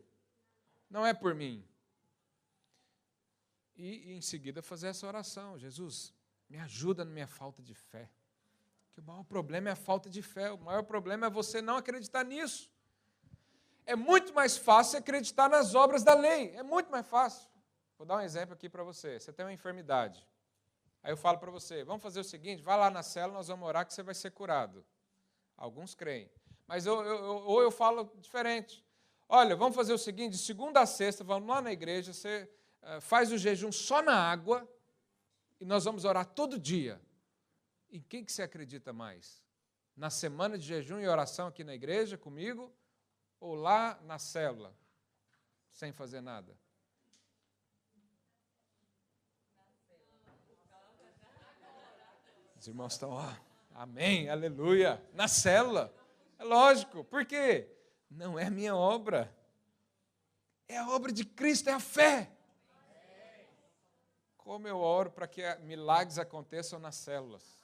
Não é por mim. E em seguida fazer essa oração. Jesus, me ajuda na minha falta de fé. Que o maior problema é a falta de fé. O maior problema é você não acreditar nisso. É muito mais fácil acreditar nas obras da lei. É muito mais fácil. Vou dar um exemplo aqui para você. Você tem uma enfermidade. Aí eu falo para você, vamos fazer o seguinte, vai lá na célula, nós vamos orar que você vai ser curado. Alguns creem. Mas ou eu falo diferente. Olha, vamos fazer o seguinte, de segunda a sexta, vamos lá na igreja, você faz o jejum só na água e nós vamos orar todo dia. Em quem que você acredita mais? Na semana de jejum e oração aqui na igreja comigo? Ou lá na célula, sem fazer nada? Os irmãos estão, amém, aleluia, na célula. É lógico, por quê? Não é minha obra. É a obra de Cristo, é a fé. Como eu oro para que milagres aconteçam nas células.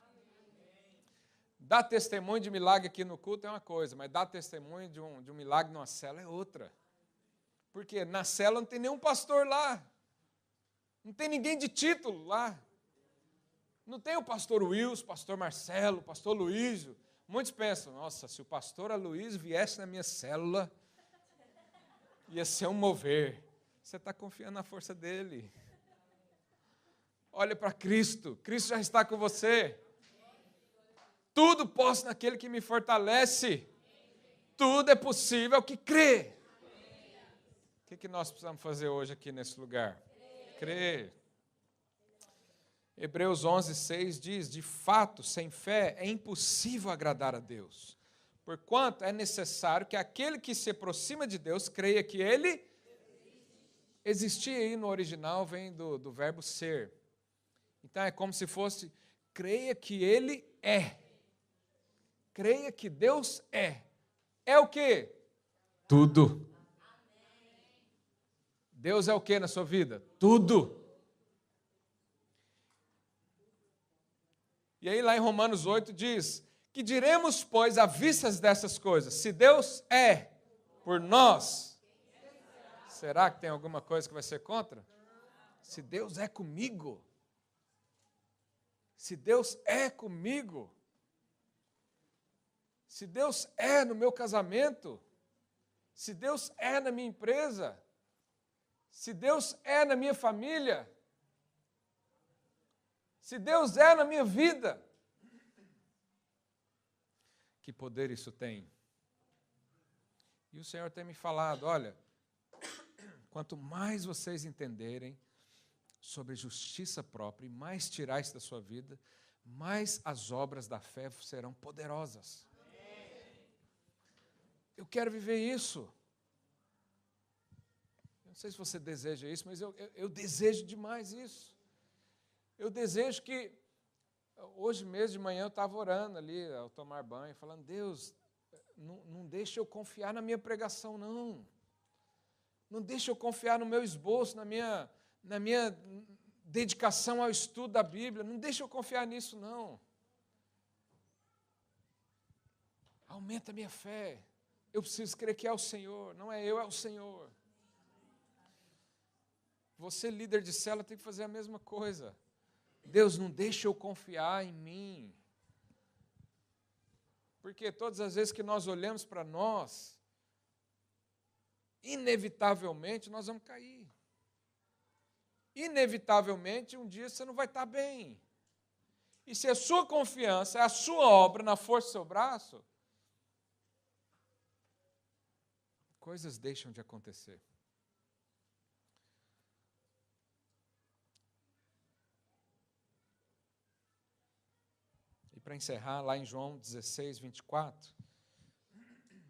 Dar testemunho de milagre aqui no culto é uma coisa, mas dar testemunho de um milagre numa célula é outra. Porque na célula não tem nenhum pastor lá. Não tem ninguém de título lá. Não tem o pastor Wilson, o pastor Marcelo, o pastor Luísio. Muitos pensam, nossa, se o pastor Aloysio viesse na minha célula, ia ser um mover. Você está confiando na força dele. Olha para Cristo. Cristo já está com você. Tudo posso naquele que me fortalece. Tudo é possível ao que crê. O que nós precisamos fazer hoje aqui nesse lugar? Crer. Hebreus 11:6 diz, de fato, sem fé é impossível agradar a Deus. Porquanto é necessário que aquele que se aproxima de Deus creia que Ele existir aí no original vem do verbo ser. Então é como se fosse, creia que Ele é. Creia que Deus é. É o quê? Tudo. Deus é o quê na sua vida? Tudo. E aí lá em Romanos 8 diz, que diremos, pois, à vista dessas coisas? Se Deus é por nós, será que tem alguma coisa que vai ser contra? Se Deus é comigo, se Deus é comigo, se Deus é no meu casamento, se Deus é na minha empresa, se Deus é na minha família, se Deus é na minha vida, que poder isso tem? E o Senhor tem me falado, olha, quanto mais vocês entenderem sobre justiça própria e mais tirar isso da sua vida, mais as obras da fé serão poderosas. Eu quero viver isso. Não sei se você deseja isso, mas eu desejo demais isso. Eu desejo que, hoje mesmo de manhã eu estava orando ali, ao tomar banho, falando, Deus, não deixe eu confiar na minha pregação, não. Não deixe eu confiar no meu esboço, na minha dedicação ao estudo da Bíblia. Não deixe eu confiar nisso, não. Aumenta a minha fé. Eu preciso crer que é o Senhor, não é eu, é o Senhor. Você, líder de célula, tem que fazer a mesma coisa. Deus, não deixa eu confiar em mim. Porque todas as vezes que nós olhamos para nós, inevitavelmente nós vamos cair. inevitavelmente um dia você não vai estar bem. E se a sua confiança é a sua obra na força do seu braço, coisas deixam de acontecer. E para encerrar, lá em João 16, 24,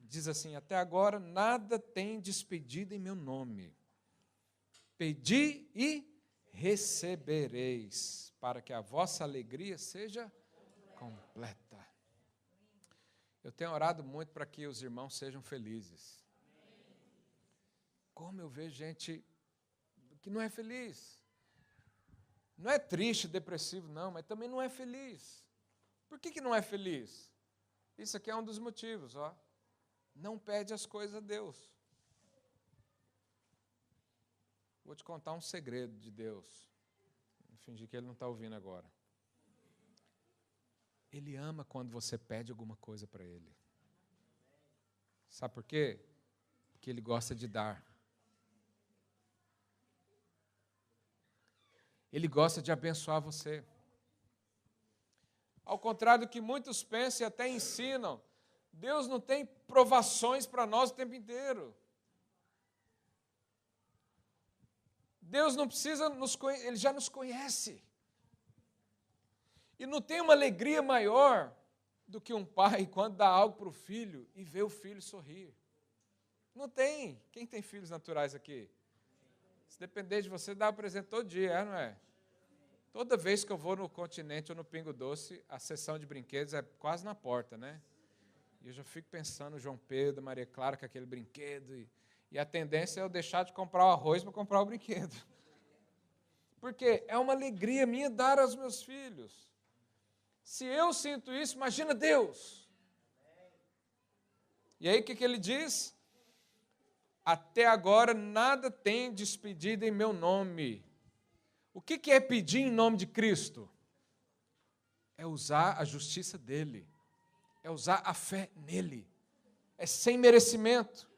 diz assim: até agora nada tem despedido em meu nome. Pedi e recebereis, para que a vossa alegria seja completa. Eu tenho orado muito para que os irmãos sejam felizes. Como eu vejo gente que não é feliz. Não é triste, depressivo, não, mas também não é feliz. Por que não é feliz? Isso aqui é um dos motivos, ó. Não pede as coisas a Deus. Vou te contar um segredo de Deus. Vou fingir que ele não está ouvindo agora. Ele ama quando você pede alguma coisa para Ele. Sabe por quê? Porque Ele gosta de dar. Ele gosta de abençoar você. Ao contrário do que muitos pensam e até ensinam, Deus não tem provações para nós o tempo inteiro. Deus não precisa nos conhecer, Ele já nos conhece. E não tem uma alegria maior do que um pai quando dá algo para o filho e vê o filho sorrir. Não tem. Quem tem filhos naturais aqui? Se depender de você, dá presente todo dia, não é? Toda vez que eu vou no Continente ou no Pingo Doce, a sessão de brinquedos é quase na porta, né? E eu já fico pensando, João Pedro, Maria Clara, com aquele brinquedo. E a tendência é eu deixar de comprar o arroz para comprar o brinquedo. Porque é uma alegria minha dar aos meus filhos. Se eu sinto isso, imagina Deus. E aí o que ele diz? Até agora nada tem despedido em meu nome. O que é pedir em nome de Cristo? É usar a justiça dele. É usar a fé nele. É sem merecimento.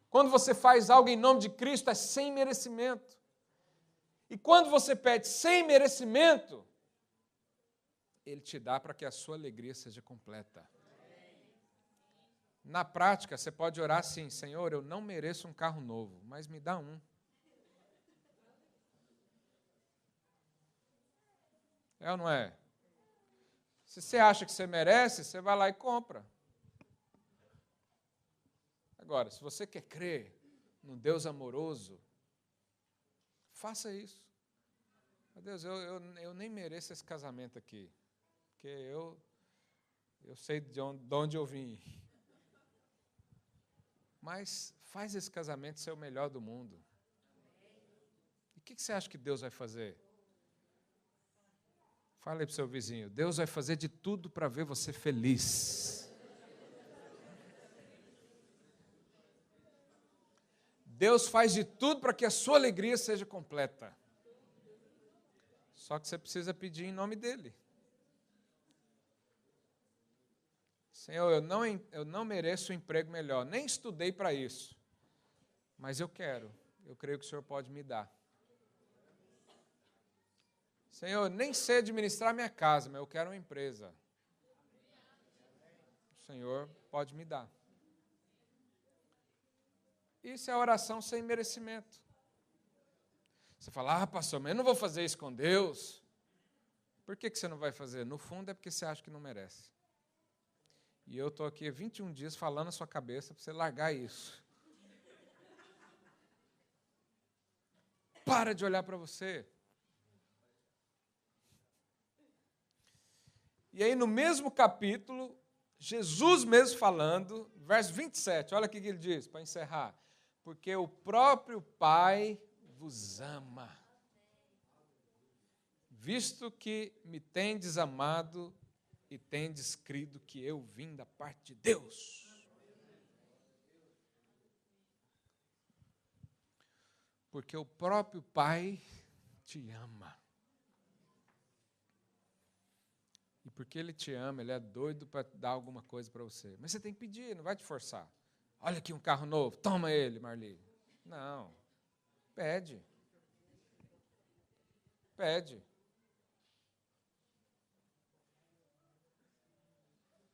Quando você faz algo em nome de Cristo, é sem merecimento. E quando você pede sem merecimento, Ele te dá para que a sua alegria seja completa. Na prática, você pode orar assim: Senhor, eu não mereço um carro novo, mas me dá um. É ou não é? Se você acha que você merece, você vai lá e compra. Agora, se você quer crer num Deus amoroso, faça isso. Meu Deus, eu nem mereço esse casamento aqui, porque eu sei de onde eu vim. Mas faz esse casamento ser o melhor do mundo. E o que você acha que Deus vai fazer? Fala aí para o seu vizinho: Deus vai fazer de tudo para ver você feliz. Deus faz de tudo para que a sua alegria seja completa. Só que você precisa pedir em nome dEle. Senhor, eu não mereço um emprego melhor, nem estudei para isso, mas eu quero, eu creio que o Senhor pode me dar. Senhor, nem sei administrar minha casa, mas eu quero uma empresa. O Senhor pode me dar. Isso é oração sem merecimento. Você fala: pastor, mas eu não vou fazer isso com Deus. Por que você não vai fazer? No fundo é porque você acha que não merece. E eu estou aqui há 21 dias falando na sua cabeça para você largar isso. Para de olhar para você. E aí no mesmo capítulo, Jesus mesmo falando, verso 27, olha o que ele diz, para encerrar. Porque o próprio Pai vos ama, visto que me tendes amado e tendes crido que eu vim da parte de Deus. Porque o próprio Pai te ama. E porque Ele te ama, Ele é doido para dar alguma coisa para você. Mas você tem que pedir, não vai te forçar. Olha aqui um carro novo, toma ele, Marli. Não, pede. Pede.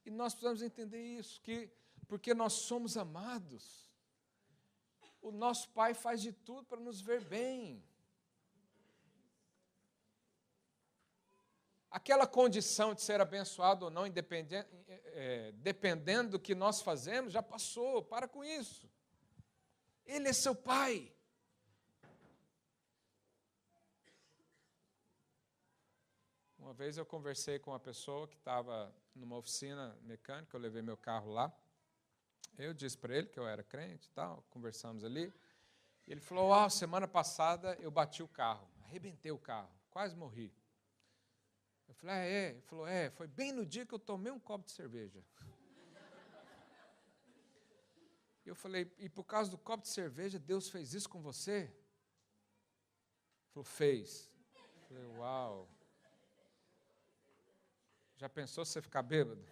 E nós precisamos entender isso, que porque nós somos amados, o nosso Pai faz de tudo para nos ver bem. Aquela condição de ser abençoado ou não, dependendo do que nós fazemos, já passou, para com isso. Ele é seu Pai. Uma vez eu conversei com uma pessoa que estava numa oficina mecânica, eu levei meu carro lá. Eu disse para ele que eu era crente e tal, conversamos ali. Ele falou, semana passada eu bati o carro, arrebentei o carro, quase morri. Eu falei, Ele falou, foi bem no dia que eu tomei um copo de cerveja. Eu falei, e por causa do copo de cerveja, Deus fez isso com você? Ele falou, fez. Eu falei, uau. Já pensou se você ficar bêbado?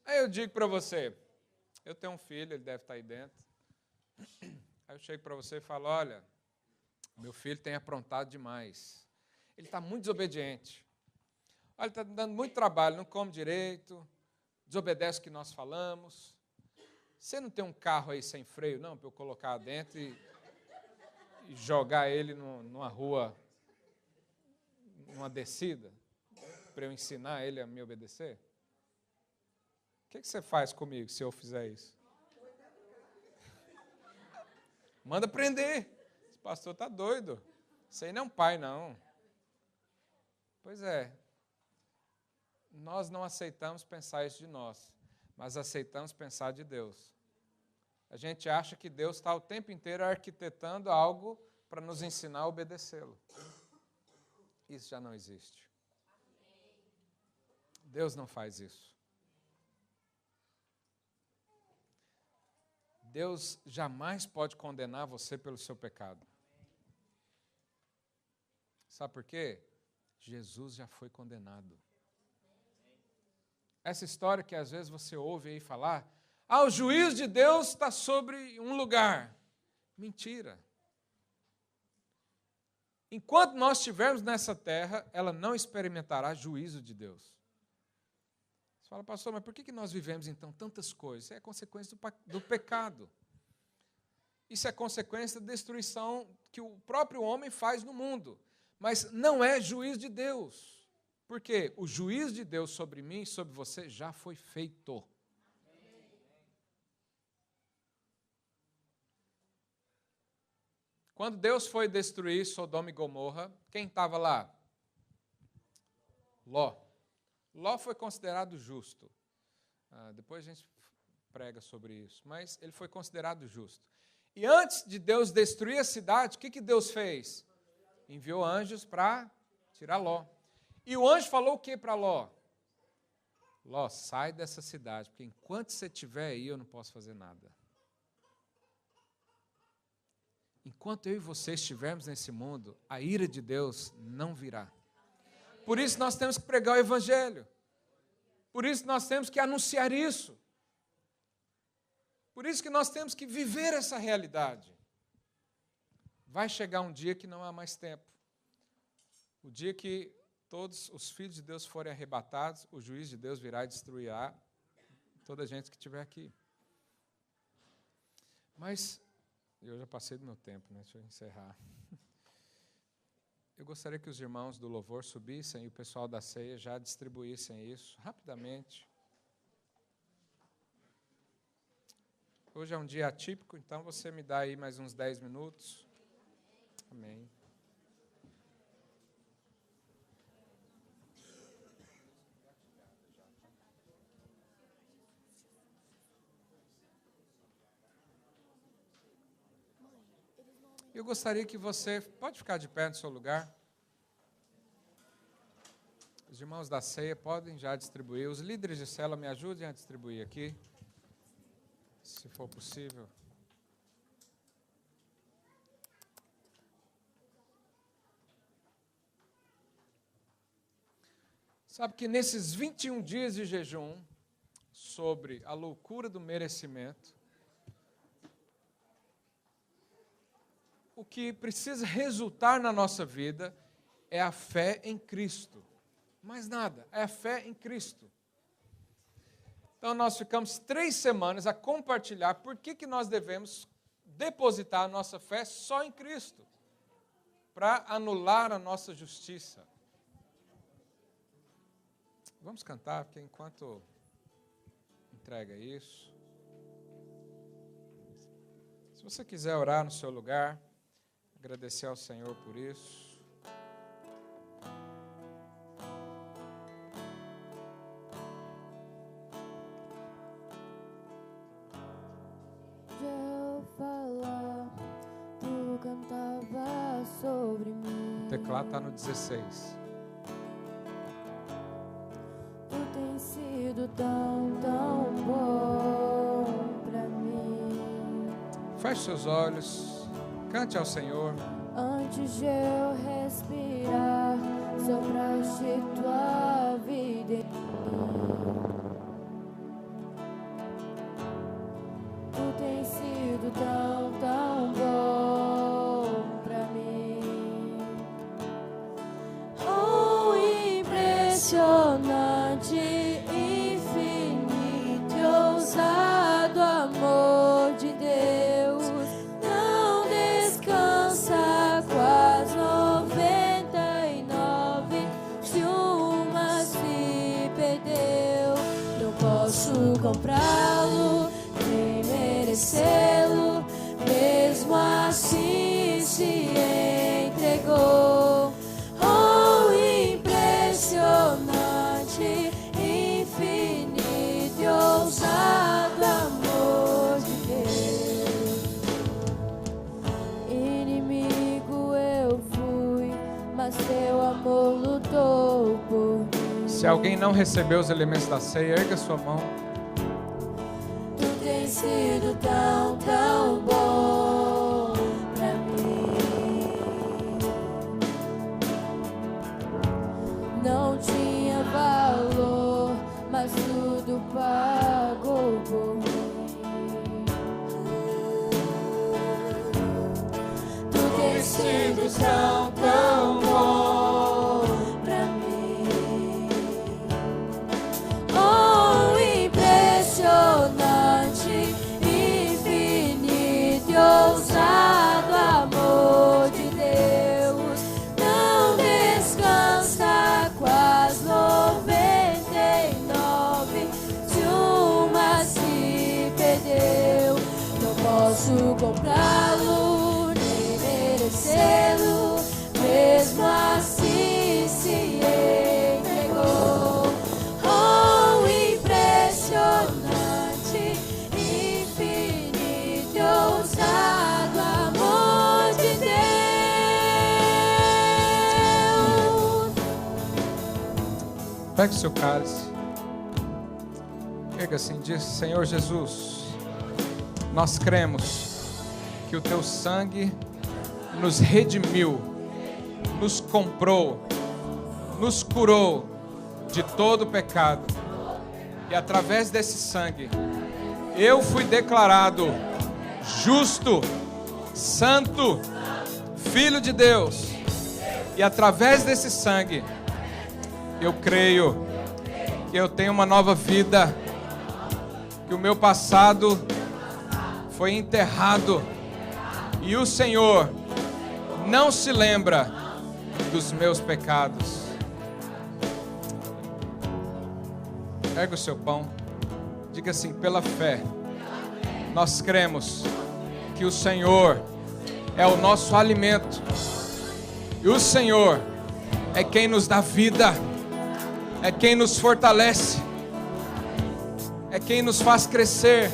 Aí eu digo para você, eu tenho um filho, ele deve estar aí dentro. Aí eu chego para você e falo, olha, meu filho tem aprontado demais. Ele está muito desobediente. Olha, ele está dando muito trabalho, não come direito, desobedece o que nós falamos. Você não tem um carro aí sem freio, não, para eu colocar dentro e jogar ele numa rua, numa descida, para eu ensinar ele a me obedecer? O que você faz comigo se eu fizer isso? Manda prender. Esse pastor está doido. Isso aí não é um pai, não. Pois é. Nós não aceitamos pensar isso de nós, mas aceitamos pensar de Deus. A gente acha que Deus está o tempo inteiro arquitetando algo para nos ensinar a obedecê-lo. Isso já não existe. Deus não faz isso. Deus jamais pode condenar você pelo seu pecado. Sabe por quê? Jesus já foi condenado. Essa história que às vezes você ouve aí falar, o juízo de Deus está sobre um lugar. Mentira. Enquanto nós estivermos nessa terra, ela não experimentará juízo de Deus. Você fala, pastor, mas por que nós vivemos então tantas coisas? Isso é consequência do pecado. Isso é consequência da destruição que o próprio homem faz no mundo. Mas não é juízo de Deus. Por quê? O juízo de Deus sobre mim e sobre você já foi feito. Quando Deus foi destruir Sodoma e Gomorra, quem estava lá? Ló. Ló foi considerado justo. Depois a gente prega sobre isso. Mas ele foi considerado justo. E antes de Deus destruir a cidade, o que Deus fez? Enviou anjos para tirar Ló. E o anjo falou o que para Ló? Ló, sai dessa cidade, porque enquanto você estiver aí, eu não posso fazer nada. Enquanto eu e você estivermos nesse mundo, a ira de Deus não virá. Por isso nós temos que pregar o Evangelho. Por isso nós temos que anunciar isso. Por isso que nós temos que viver essa realidade. Vai chegar um dia que não há mais tempo. O dia que todos os filhos de Deus forem arrebatados, o juiz de Deus virá e destruirá toda a gente que estiver aqui. Mas eu já passei do meu tempo, né? Deixa eu encerrar. Eu gostaria que os irmãos do louvor subissem e o pessoal da ceia já distribuíssem isso rapidamente. Hoje é um dia atípico, então você me dá aí mais uns 10 minutos. Amém. Eu gostaria que você, pode ficar de pé no seu lugar. Os irmãos da ceia podem já distribuir. Os líderes de célula me ajudem a distribuir aqui, se for possível. Sabe que nesses 21 dias de jejum, sobre a loucura do merecimento, o que precisa resultar na nossa vida é a fé em Cristo. Mais nada, é a fé em Cristo. Então nós ficamos 3 semanas a compartilhar por que nós devemos depositar a nossa fé só em Cristo, para anular a nossa justiça. Vamos cantar, porque enquanto entrega isso. Se você quiser orar no seu lugar, agradecer ao Senhor por isso. Eu falar, tu cantava sobre mim. O teclado está no 16. Tu tens sido tão, tão bom pra mim. Feche seus olhos, cante ao Senhor. Antes de eu respirar, sopraste tua vida em mim. Tu tens sido tão, tão bom pra mim. Oh, impressionante, infinito e ousado amor de Deus. Não descansa quase 99, se uma se perdeu. Não posso comprá-lo, nem merecê-lo, mesmo assim se entregou. Oh, impressionante, infinito e ousado amor de Deus. Inimigo eu fui, mas teu amor lutou por mim. Se alguém não recebeu os elementos da ceia, erga sua mão. Tu tens sido tão, tão bom pra mim. Não tinha valor, mas tudo pagou por mim. Tu tens sido tão, tão bom pra mim. Oh, impressionante, infinito e ousado amor de Deus. Não descansa quase 99, se uma se perdeu. Não posso comprá-lo, nem merecê-lo, mesmo assim se entregou. Oh, impressionante, infinito e ousado amor de Deus. Pegue o seu cálice. Erga assim, diz: Senhor Jesus, nós cremos que o teu sangue nos redimiu, nos comprou, nos curou de todo pecado. E através desse sangue, eu fui declarado justo, santo, filho de Deus. E através desse sangue, eu creio que eu tenho uma nova vida, que o meu passado foi enterrado e o Senhor não se lembra dos meus pecados. Erga o seu pão, diga assim: pela fé, nós cremos que o Senhor é o nosso alimento, e o Senhor é quem nos dá vida, é quem nos fortalece, é quem nos faz crescer,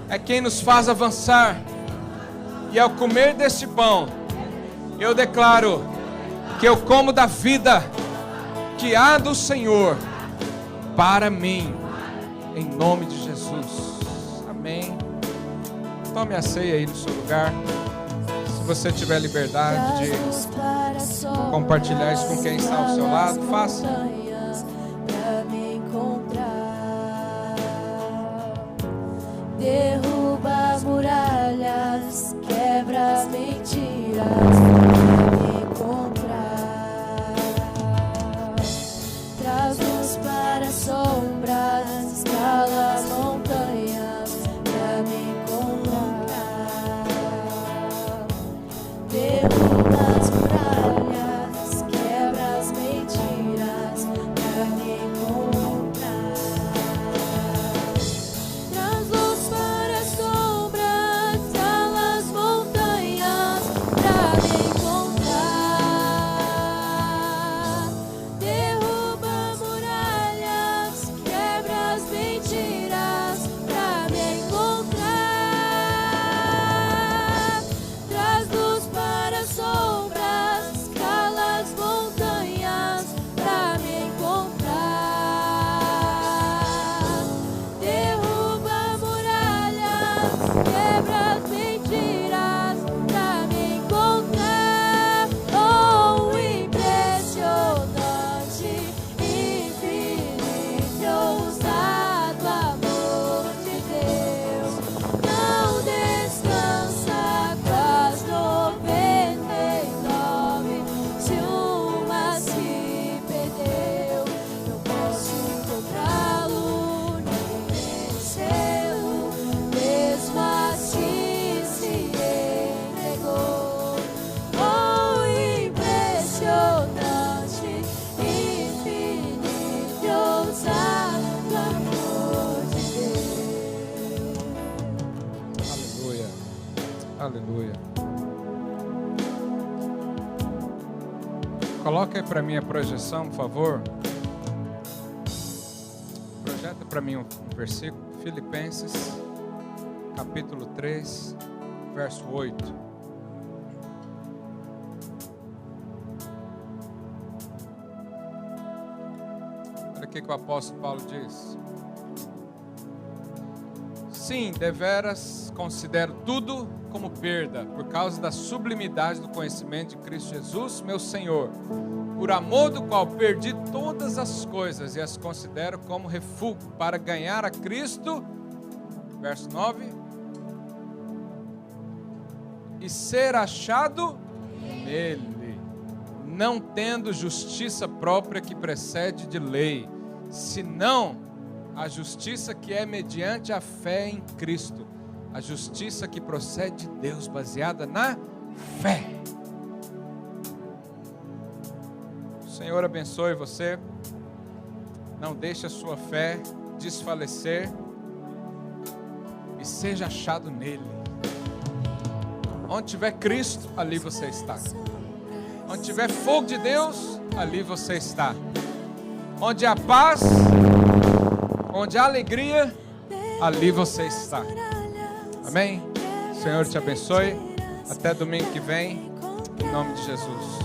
é quem nos faz avançar. E ao comer deste pão, eu declaro que eu como da vida que há do Senhor para mim, em nome de Jesus. Amém. Tome a ceia aí no seu lugar. Se você tiver liberdade de compartilhar isso com quem está ao seu lado, faça. Pra me encontrar. derruba muralhas, quebra as mentiras pra me encontrar. Traz luz para as sombras, escala as montanhas pra me encontrar. Derruba as muralhas, quebra as mentiras pra me encontrar. Traz luz para as sombras, escala as montanhas pra me encontrar. Derruba muralhas, quebra as mentiras pra me encontrar. Traz luz para as sombras, escala as montanhas pra me encontrar. Derruba muralhas, quebra as mentiras pra me encontrar. Oh, impressionante, infinito e ousado amor de Deus. Não descansa com as 99, se uma se perdeu. Não posso encontrá-lo nem vencê-lo, mesmo assim se entregou. Oh, impressionante, infinito e ousado amor de Deus. Aleluia. Aleluia. Coloca aí para mim a projeção, por favor. Projeta para mim um versículo. Filipenses, capítulo 3, verso 8. Olha o que o apóstolo Paulo diz. Sim, deveras considero tudo como perda, por causa da sublimidade do conhecimento de Cristo Jesus, meu Senhor, por amor do qual perdi todas as coisas e as considero como refúgio para ganhar a Cristo, verso 9, e ser achado nele, não tendo justiça própria que precede de lei, senão a justiça que é mediante a fé em Cristo, a justiça que procede de Deus, baseada na fé. O Senhor abençoe você, não deixe a sua fé desfalecer e seja achado nele. Onde tiver Cristo, ali você está. Onde tiver fogo de Deus, ali você está. Onde há paz, onde há alegria, ali você está. Amém? O Senhor te abençoe. Até domingo que vem, em nome de Jesus.